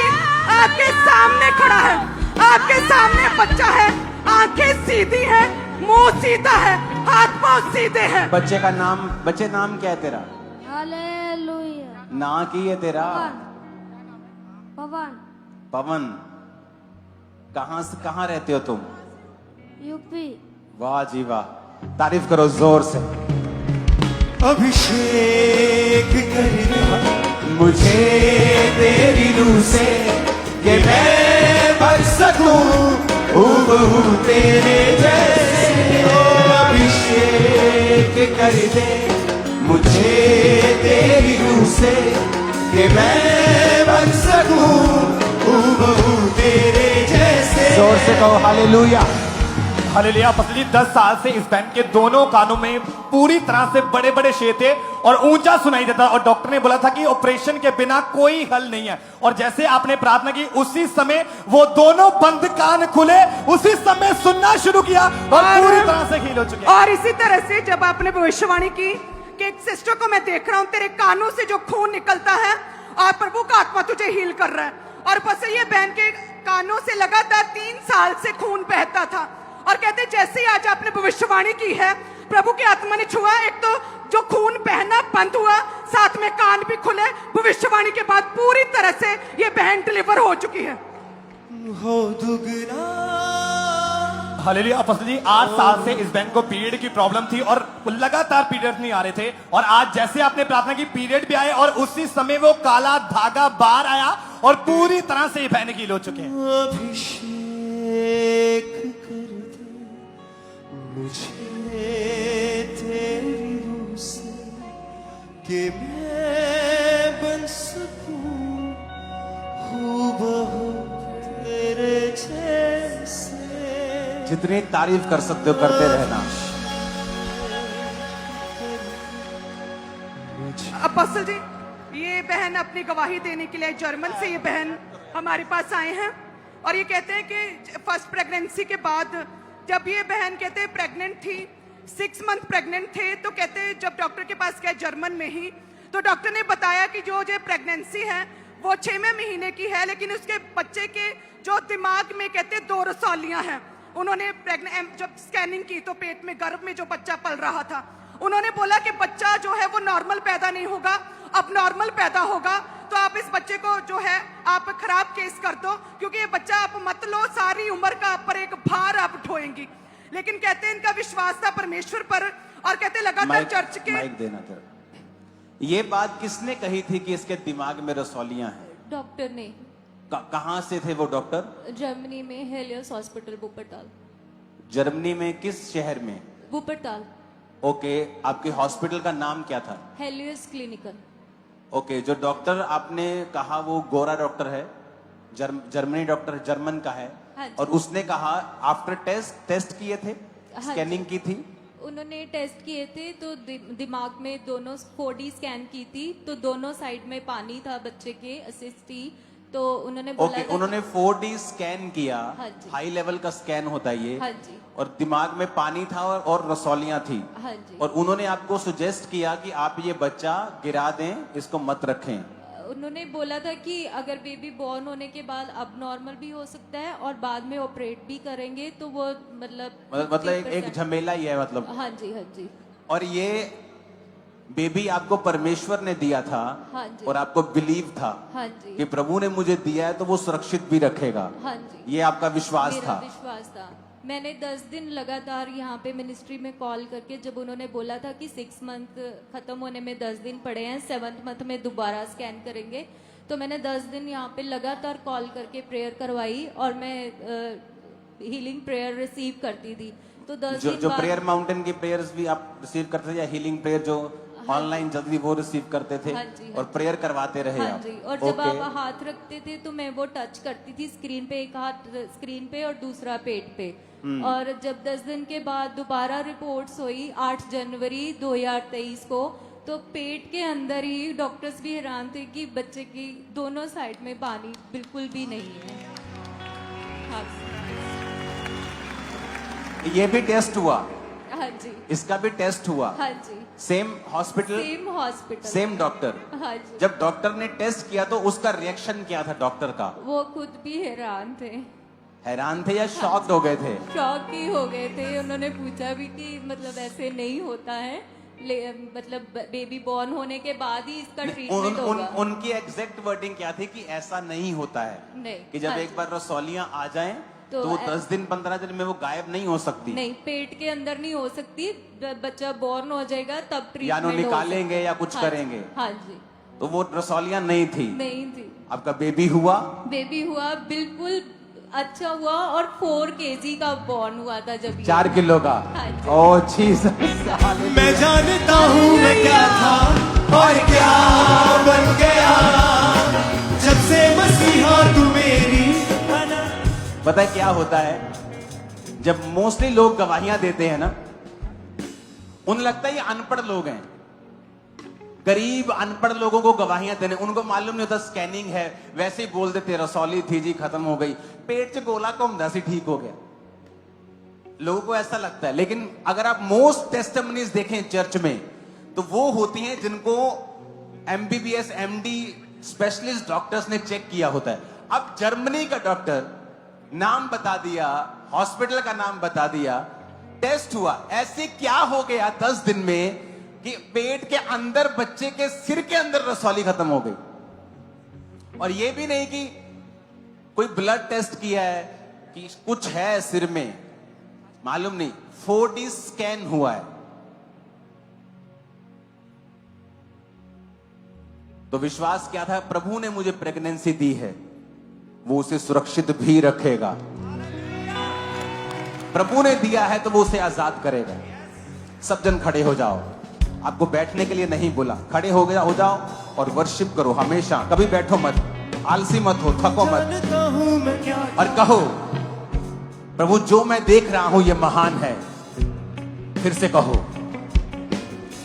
आपके सामने खड़ा है, आपके सामने बच्चा है, आंखें सीधी है, मुंह सीधा है, हाथ पांव सीधे हैं। बच्चे नाम क्या है तेरा? हालेलुया। ना की है तेरा? पवन। पवन। कहां से कहां रहते हो तुम? यूपी। वाह जी वाह, तारीफ करो जोर से। अभिषेक कर दे मुझे तेरी रूह से कि मैं बन सकूं हूबहू तेरे जैसे। अभिषेक कर दे मुझे तेरी रूह से कि मैं बन सकूं हूबहू तेरे जैसे। जोर से कहो हालेलुया। हालेलुया। अपोस्टल जी 10 साल से इस बैंड के दोनों कानों में पूरी तरह से बड़े बड़े छेद थे और ऊंचा सुनाई देता और डॉक्टर ने बोला था कि ऑपरेशन के बिना कोई हल नहीं है। और जैसे आपने प्रार्थना की उसी समय वो दोनों बंद कान खुले, उसी समय सुनना शुरू किया और पूरी तरह से हील हो चुके। और इसी तरह से जब आपने भविष्यवाणी की कि एक सिस्टर को मैं देख रहा हूं तेरे कानों से जो खून निकलता है और प्रभु का आत्मा तुझे हील कर रहा है। और बस ये बहन के कानों से लगातार 3 साल से खून बहता था और कहते जैसे ही आज आपने भविष्यवाणी की है प्रभु की आत्मा ने छुआ, एक तो जो खून बहना बंद हुआ, साथ में कान भी खुले। भविष्यवाणी के बाद पूरी तरह से ये बहन डिलीवर हो चुकी है। हो दुगना। हालेलुया। अपोस्टल जी 8 साल से इस बहन को पीरियड की प्रॉब्लम थी और लगातार पीरियड नहीं आ रहे थे और आज जैसे आपने प्रार्थना की पीरियड भी आए और उसी समय वो काला धागा बाहर आया और पूरी तरह से ये बहन हील हो चुके हैं। अभिषेक कर दे मुझे तेरी रूह से कि मैं बन सकूं हूबहू तेरे जैसे। जितनी तारीफ कर सकते हो करते रहना। अपोस्टल जी ये बहन अपनी गवाही देने के लिए जर्मन से ये बहन हमारे पास आए हैं और ये कहते हैं कि फर्स्ट प्रेगनेंसी के बाद जब ये बहन कहते हैं प्रेग्नेंट थी, 6 मंथ प्रेग्नेंट थे, तो कहते हैं जब डॉक्टर के पास गए जर्मन में ही तो डॉक्टर ने बताया कि जो प्रेगनेंसी है वो 6वें महीने की है, लेकिन उसके बच्चे के जो दिमाग में कहते 2 रसौलियां हैं। उन्होंने जब स्कैनिंग की तो पेट में गर्भ में जो बच्चा पल रहा था, उन्होंने बोला कि बच्चा जो है वो नॉर्मल पैदा नहीं होगा, अब नॉर्मल पैदा होगा। तो आप इस बच्चे को जो है आप खराब केस कर दो क्योंकि ये बच्चा आप मत लो, सारी उम्र का आप पर एक भार आप उठोएंगी। लेकिन कहते हैं इनका विश्वास था परमेश्वर पर और कहते लगातार चर्च के माइक देना था। ये बात किसने कही थी कि इसके दिमाग में रसौलियां हैं? डॉक्टर ने। कहां से थे वो डॉक्टर? जर्मनी में हेलियस हॉस्पिटल वुपरटाल। जर्मनी में किस शहर में? वुपरटाल। ओके, आपके हॉस्पिटल का नाम क्या था? Helios clinical. ओके, जो डॉक्टर आपने कहा वो गोरा डॉक्टर है, जर्मनी डॉक्टर जर्मन का है। हाँ जी। और उसने कहा आफ्टर टेस्ट किए थे, हाँ स्कैनिंग की थी, उन्होंने टेस्ट किए थे तो दिमाग में दोनों 4D स्कैन की थी तो दोनों साइड में पानी था बच्चे के असिस्टी। तो उन्होंने बोला ओके, था उन्होंने 4D स्कैन किया। हाँ जी। हाई लेवल का स्कैन होता है ये। हाँ जी। और दिमाग में पानी था और रसौलियां थी। हाँ जी। और उन्होंने आपको सुजेस्ट किया कि आप ये बच्चा गिरा दें, इसको मत रखें। उन्होंने बोला था कि अगर बेबी बॉर्न होने के बाद अब नॉर्मल भी हो सकता है और बाद में ऑपरेट भी करेंगे तो वो मतलब मतलब एक झमेला ही है मतलब। हाँ जी हाँ जी। और ये बेबी आपको परमेश्वर ने दिया था हाँ जी। और आपको बिलीव था हाँ जी। कि प्रभु ने मुझे दिया है तो वो सुरक्षित भी रखेगा। हाँ जी। ये आपका विश्वास मेरा था। विश्वास था। मैंने 10 दिन लगातार यहाँ पे मिनिस्ट्री में कॉल करके, जब उन्होंने बोला था कि 6 मंथ खत्म होने में 10 दिन पड़े हैं, 7th मंथ में दोबारा स्कैन करेंगे, तो मैंने 10 दिन यहाँ पे लगातार कॉल करके प्रेयर करवाई और मैं हीलिंग प्रेयर रिसीव करती थी। तो 10 दिन जो बाद प्रेयर माउंटेन की प्रेयर्स भी आप रिसीव करते थे या हीलिंग प्रेयर जो ऑनलाइन जल्दी वो रिसीव करते थे? हाँ जी, हाँ और प्रेयर करवाते रहे हाँ आप? जी। और जब ओके। आप हाथ रखते थे तो मैं वो टच करती थी स्क्रीन पे, एक हाथ स्क्रीन पे और दूसरा पेट पे। और जब 10 दिन के बाद दोबारा रिपोर्ट्स हुई 8 जनवरी 2023 को, तो पेट के अंदर ही डॉक्टर्स भी हैरान थे कि बच्चे की दोनों साइड में पानी बिल्कुल भी नहीं है। हाँ ये भी टेस्ट हुआ, हाँ जी, इसका भी टेस्ट हुआ, हाँ जी। Same hospital, same hospital, same doctor. हाँ जी। जब डॉक्टर ने टेस्ट किया तो उसका रिएक्शन क्या था डॉक्टर का? वो खुद भी हैरान थे, हैरान थे या शॉक्ड हो गए थे? शॉक ही हो गए थे। उन्होंने पूछा भी कि मतलब ऐसे नहीं होता है, मतलब बेबी बॉर्न होने के बाद ही इसका ट्रीटमेंट होगा। उनकी एग्जैक्ट वर्डिंग क्या थी कि ऐसा नहीं होता है, नहीं, कि जब हाँ एक जी। बार रसौलियां आ जाएं तो तो वो 10 दिन 15 दिन में वो गायब नहीं हो सकती, नहीं, पेट के अंदर नहीं हो सकती, बच्चा बॉर्न हो जाएगा तब ट्रीटमेंट या नो निकालेंगे या कुछ हाँ जी, करेंगे। हाँ जी। तो वो रसौलियां नहीं थी, नहीं थी। आपका बेबी हुआ? बेबी हुआ, बिल्कुल अच्छा हुआ, और 4 kg का बॉर्न हुआ था जब ये। 4 किलो का। हाँ जी। ओह जीसस, मैं जानता हूँ मैं क्या था और क्या बन गया, जब से मसीहा तू मेरी बना। पता है क्या होता है, जब मोस्टली लोग गवाहियां देते हैं ना, उन्हें लगता है ये अनपढ़ लोग हैं। गरीब अनपढ़ लोगों को गवाहियां देने, उनको मालूम नहीं होता स्कैनिंग है, वैसे ही बोल देते रसौली थी जी खत्म हो गई, पेट से गोला घूमदा सी ठीक हो गया। लोगों को ऐसा लगता है, लेकिन अगर आप मोस्ट टेस्टिमनीज देखें चर्च में, तो वो होती हैं जिनको एमबीबीएस एमडी स्पेशलिस्ट डॉक्टर्स ने चेक किया होता है। अब जर्मनी का डॉक्टर नाम बता दिया, हॉस्पिटल का नाम बता दिया, टेस्ट हुआ, ऐसे क्या हो गया 10 दिन में कि पेट के अंदर बच्चे के सिर के अंदर रसौली खत्म हो गई। और ये भी नहीं कि कोई ब्लड टेस्ट किया है कि कुछ है सिर में, मालूम नहीं, 4D स्कैन हुआ है। तो विश्वास क्या था, प्रभु ने मुझे प्रेगनेंसी दी है, वो उसे सुरक्षित भी रखेगा। प्रभु ने दिया है तो वो उसे आजाद करेगा। सब जन खड़े हो जाओ, आपको बैठने के लिए नहीं बोला, खड़े हो गया हो जाओ और वर्शिप करो हमेशा, कभी बैठो मत, आलसी मत हो, थको मत, जानता हूँ मैं क्या और कहो प्रभु जो मैं देख रहा हूं ये महान है। फिर से कहो,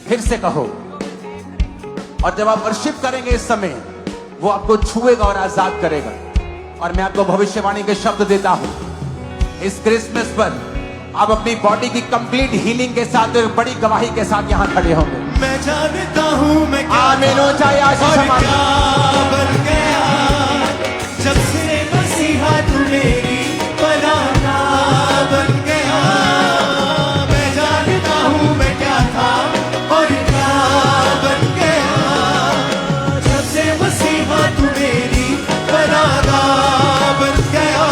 फिर से कहो। और जब आप वर्शिप करेंगे इस समय, वो आपको छुएगा और आजाद करेगा। और मैं आपको भविष्यवाणी के शब्द देता हूं, इस क्रिसमस पर आप अपनी बॉडी की कंप्लीट हीलिंग के साथ एक बड़ी गवाही के साथ यहां खड़े होंगे। मैं जानता हूँ मैं क्या आमीन हो जाए, आशीष और हमारी। क्या बन गया, जब से मसीहा तू मेरी बनाना बन गया। मैं जानता हूँ मैं क्या था और क्या बन गया, जब से मसीहा तू मेरी बनाना बन गया।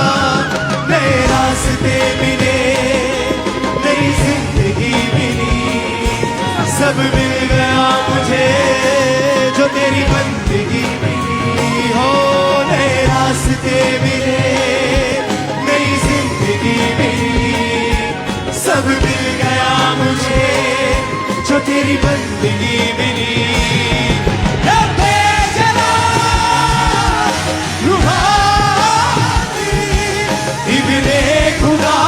नए रास्ते मिले, नई जिंदगी मिली, सब मिल गया मुझे जो तेरी बंदगी मिली हो। नए रास्ते मिले, नई जिंदगी मिली, सब मिल गया मुझे जो तेरी बंदगी मिली। रब्बे जला रूहानी, इब्ने खुदा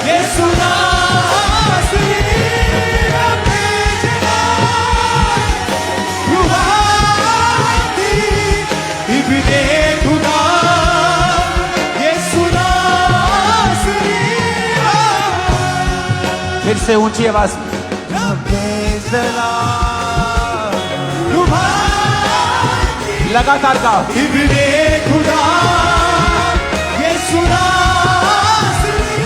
यीशु नासरी। रब्बे जला रूहानी, इब्ने खुदा यीशु नासरी। फिर से ऊंची आवाज में, लगातार गाओ। इब्ने खुदा यीशु नासरी।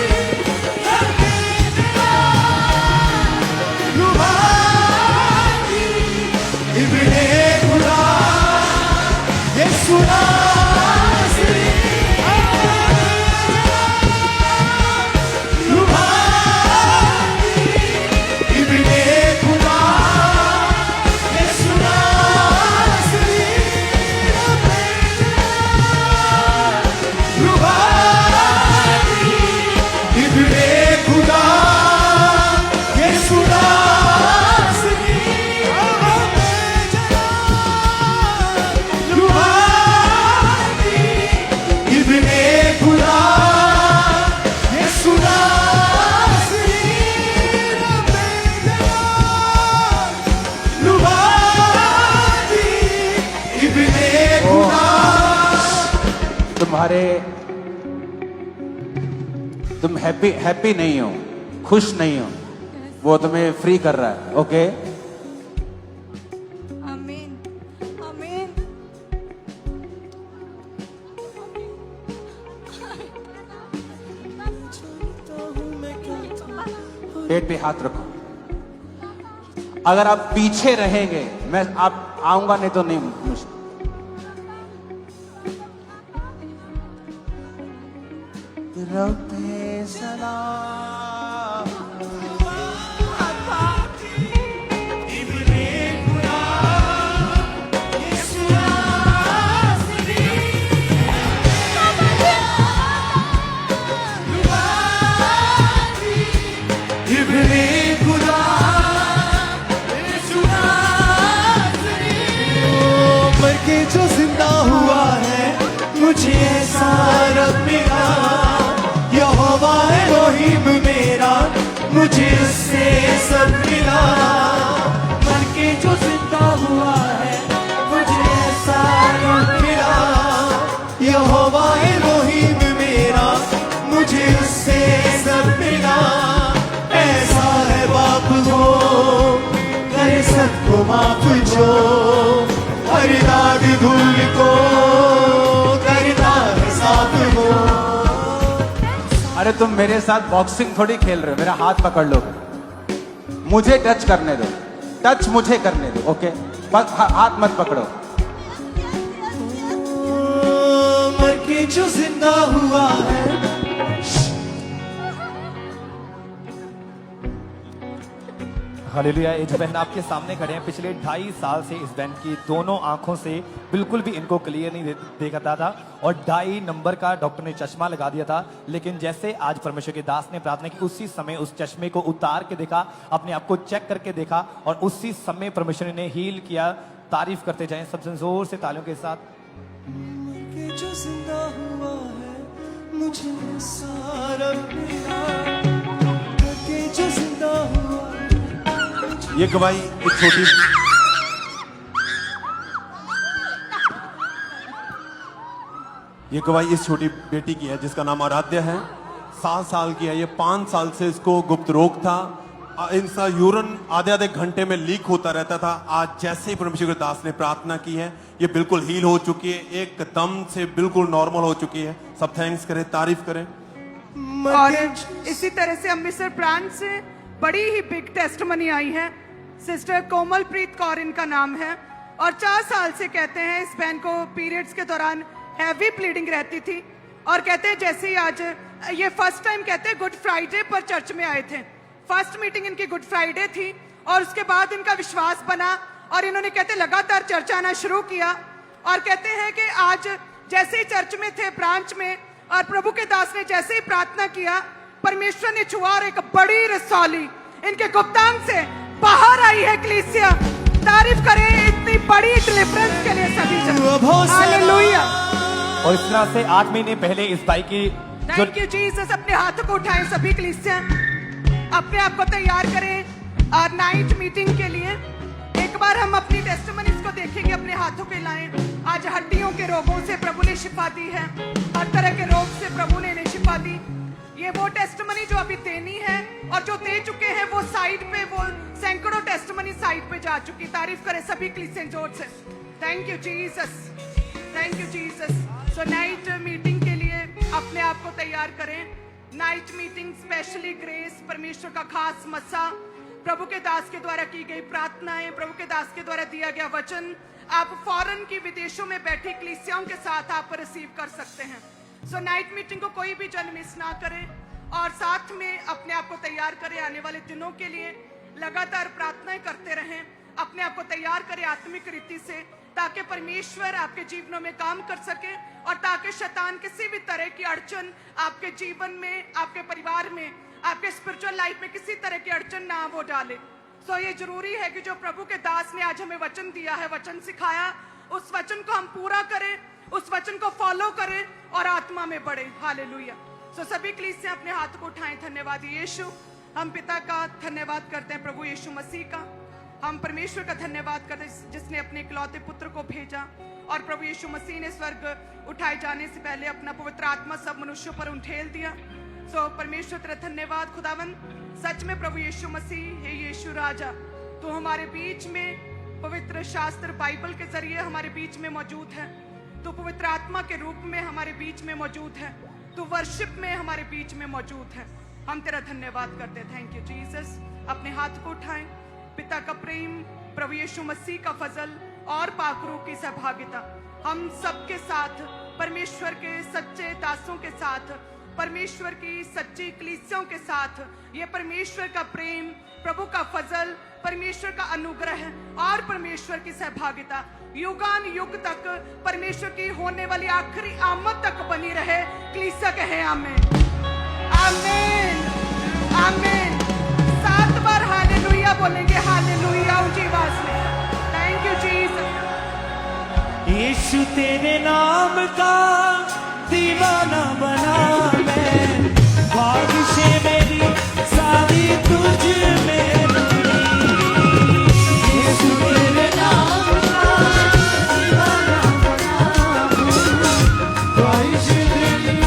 तुम्हारे तुम हैप्पी नहीं हो, खुश नहीं हो, वो तुम्हें फ्री कर रहा है। ओके, आमीन आमीन। पेट पे हाथ रखो। अगर आप पीछे रहेंगे, मैं आप आऊंगा नहीं तो नहीं मुश्किल। रब्बे सलाम इब्ने खुदा मर के जो जिंदा हुआ है, मुझे ऐसा रब मिला। यहोवा एलोहीम मेरा, मुझे उससे सब मिला। मर के जो जिंदा हुआ है, मुझे ऐसा रब मिला। यहोवा एलोहीम मेरा, मुझे उससे सब मिला। ऐसा है बाप वो, करे सबको माफ जो, हर दाग धूल को करता है साफ वो। अरे तुम मेरे साथ बॉक्सिंग थोड़ी खेल रहे हो, मेरा हाथ पकड़ लो, मुझे टच करने दो, टच मुझे करने दो। ओके, बस हाथ मत पकड़ो। मर के जो जिंदा हुआ है, हालेलुया। ये जो बहन आपके सामने खड़े हैं, पिछले 2.5 साल से इस बहन की दोनों आंखों से बिल्कुल भी इनको क्लियर नहीं देखता था और 2.5 नंबर का डॉक्टर ने चश्मा लगा दिया था। लेकिन जैसे आज परमेश्वर के दास ने प्रार्थना की, उसी समय उस चश्मे को उतार के देखा, अपने आप को चेक करके देखा और उसी समय परमेश्वर ने हील किया। तारीफ करते जाएं सबसे जोर से तालियों के साथ। मर के जो जिंदा हुआ है, मुझे सारा मिला। मर के जो जिंदा हुआ है। ये गवाही एक छोटी इस छोटी बेटी की है जिसका नाम आराध्या है। 7 साल की है ये। 5 साल से इसको गुप्त रोग था। इनका यूरिन आधे घंटे में लीक होता रहता था। आज जैसे ही परमेश्वर के दास ने प्रार्थना की है, ये बिल्कुल हील हो चुकी है, एकदम से बिल्कुल नॉर्मल हो चुकी है। सब थैंक्स करें, तारीफ करें। और इसी तरह से अमृतसर ब्रांच से बड़ी ही बिग टेस्टमनी आई है। सिस्टर कोमलप्रीत कौर इनका नाम है और 4 साल से कहते हैं इस बहन को पीरियड्स के दौरान हैवी ब्लीडिंग रहती थी और कहते हैं जैसे ही आज ये फर्स्ट टाइम कहते हैं गुड फ्राइडे पर चर्च में आए थे। फर्स्ट मीटिंग इनकी गुड फ्राइडे थी और उसके बाद इनका विश्वास बना और इन्होंने कहते लगातार चर्च आना शुरू किया और कहते हैं कि आज जैसे ही चर्च में थे ब्रांच में और प्रभु के दास ने जैसे ही प्रार्थना किया, परमेश्वर ने छुआ और एक बड़ी रसौली इनके गुप्तांग से बाहर आई है। कलीसिया तारीफ करें इतनी बड़ी डिलीवरेंस के लिए सभी जन। हालेलुया। और इस तरह से 8 महीने पहले इस भाई की थैंक यू जीसस। अपने हाथों को उठाएं सभी कलीसिया, अपने आप को तैयार करें और नाइट मीटिंग के लिए। एक बार हम अपनी टेस्टिमनीज को देखेंगे, अपने हाथों पे लाएं। आज हड्डियों के रोगों से प्रभु ने शिफा दी है, हर तरह के रोग से प्रभु ने इन्हें शिफा दी। ये वो टेस्टिमनी जो अभी देनी है और जो दे चुके हैं वो साइड पे, वो सैकड़ों टेस्टिमनी साइड पे जा चुकी। तारीफ करें सभी कलीसिया जोर से। Thank you Jesus, thank you Jesus. So night meeting के लिए अपने आप को तैयार करें। नाइट मीटिंग स्पेशली ग्रेस, परमेश्वर का खास मसा, प्रभु के दास के द्वारा की गई प्रार्थनाएं, प्रभु के दास के द्वारा दिया गया वचन आप फॉरेन की विदेशों में बैठी कलीसियाओं के साथ आप रिसीव कर सकते हैं। सो नाइट मीटिंग को कोई भी जन मिस ना करें और साथ में अपने आप को तैयार करें आने वाले दिनों के लिए। लगातार प्रार्थनाएं करते रहें, अपने आप को तैयार करें आत्मिक रीति से, ताकि परमेश्वर आपके जीवनों में काम कर सके और ताकि शैतान किसी भी तरह की अड़चन आपके जीवन में, आपके परिवार में, आपके स्पिरिचुअल लाइफ में किसी तरह की अड़चन ना वो डाले। सो ये जरूरी है कि जो प्रभु के दास ने आज हमें वचन दिया है, वचन सिखाया, उस वचन को हम पूरा करें, उस वचन को फॉलो करें और आत्मा में बढ़े। हालेलुया। सो सभी कलीसिया अपने हाथ को उठाएं। धन्यवाद यीशु। हम पिता का धन्यवाद करते हैं, प्रभु यीशु मसीह का, हम परमेश्वर का धन्यवाद करते हैं जिसने अपने इकलौते पुत्र को भेजा और प्रभु यीशु मसीह ने स्वर्ग उठाए जाने से पहले अपना पवित्र आत्मा सब मनुष्यों पर उंडेल दिया। सो परमेश्वर तेरा धन्यवाद खुदावन। सच में प्रभु यीशु मसीह हे यीशु राजा, तो हमारे बीच में पवित्र शास्त्र बाइबल के जरिए हमारे बीच में मौजूद है। तो पवित्र आत्मा के रूप में हमारे बीच में मौजूद है। तो वर्शिप में हमारे बीच में मौजूद है। हम तेरा धन्यवाद करते हैं। Thank you Jesus. अपने हाथ को उठाएं। पिता का प्रेम, प्रभु यीशु मसीह का फजल और पाकरू की सहभागिता हम सबके साथ, परमेश्वर के सच्चे दासों के साथ, परमेश्वर की सच्ची कलीसियों के साथ, ये परमेश्वर का प्रेम, प्रभु का फजल, परमेश्वर का अनुग्रह और परमेश्वर की सहभागिता युगान युग तक परमेश्वर की होने वाली आखिरी आमद तक बनी रहे। कलीसिया कहे आमीन, आमीन, आमीन। 7 बार हालेलुया बोलेंगे। हालेलुया ऊंची आवाज में। Thank you Jesus. यीशु तेरे नाम का दीवाना बना मैं, ख्वाहिशें मेरी सारी तुझ में डूबी। यीशु तेरे नाम का दीवाना बना मैं, ख्वाहिशें मेरी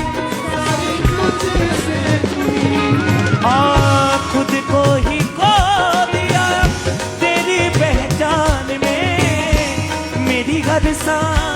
सारी तुझ से जुड़ी। खुद को ही खो दिया तेरी पहचान में, मेरी हर सांस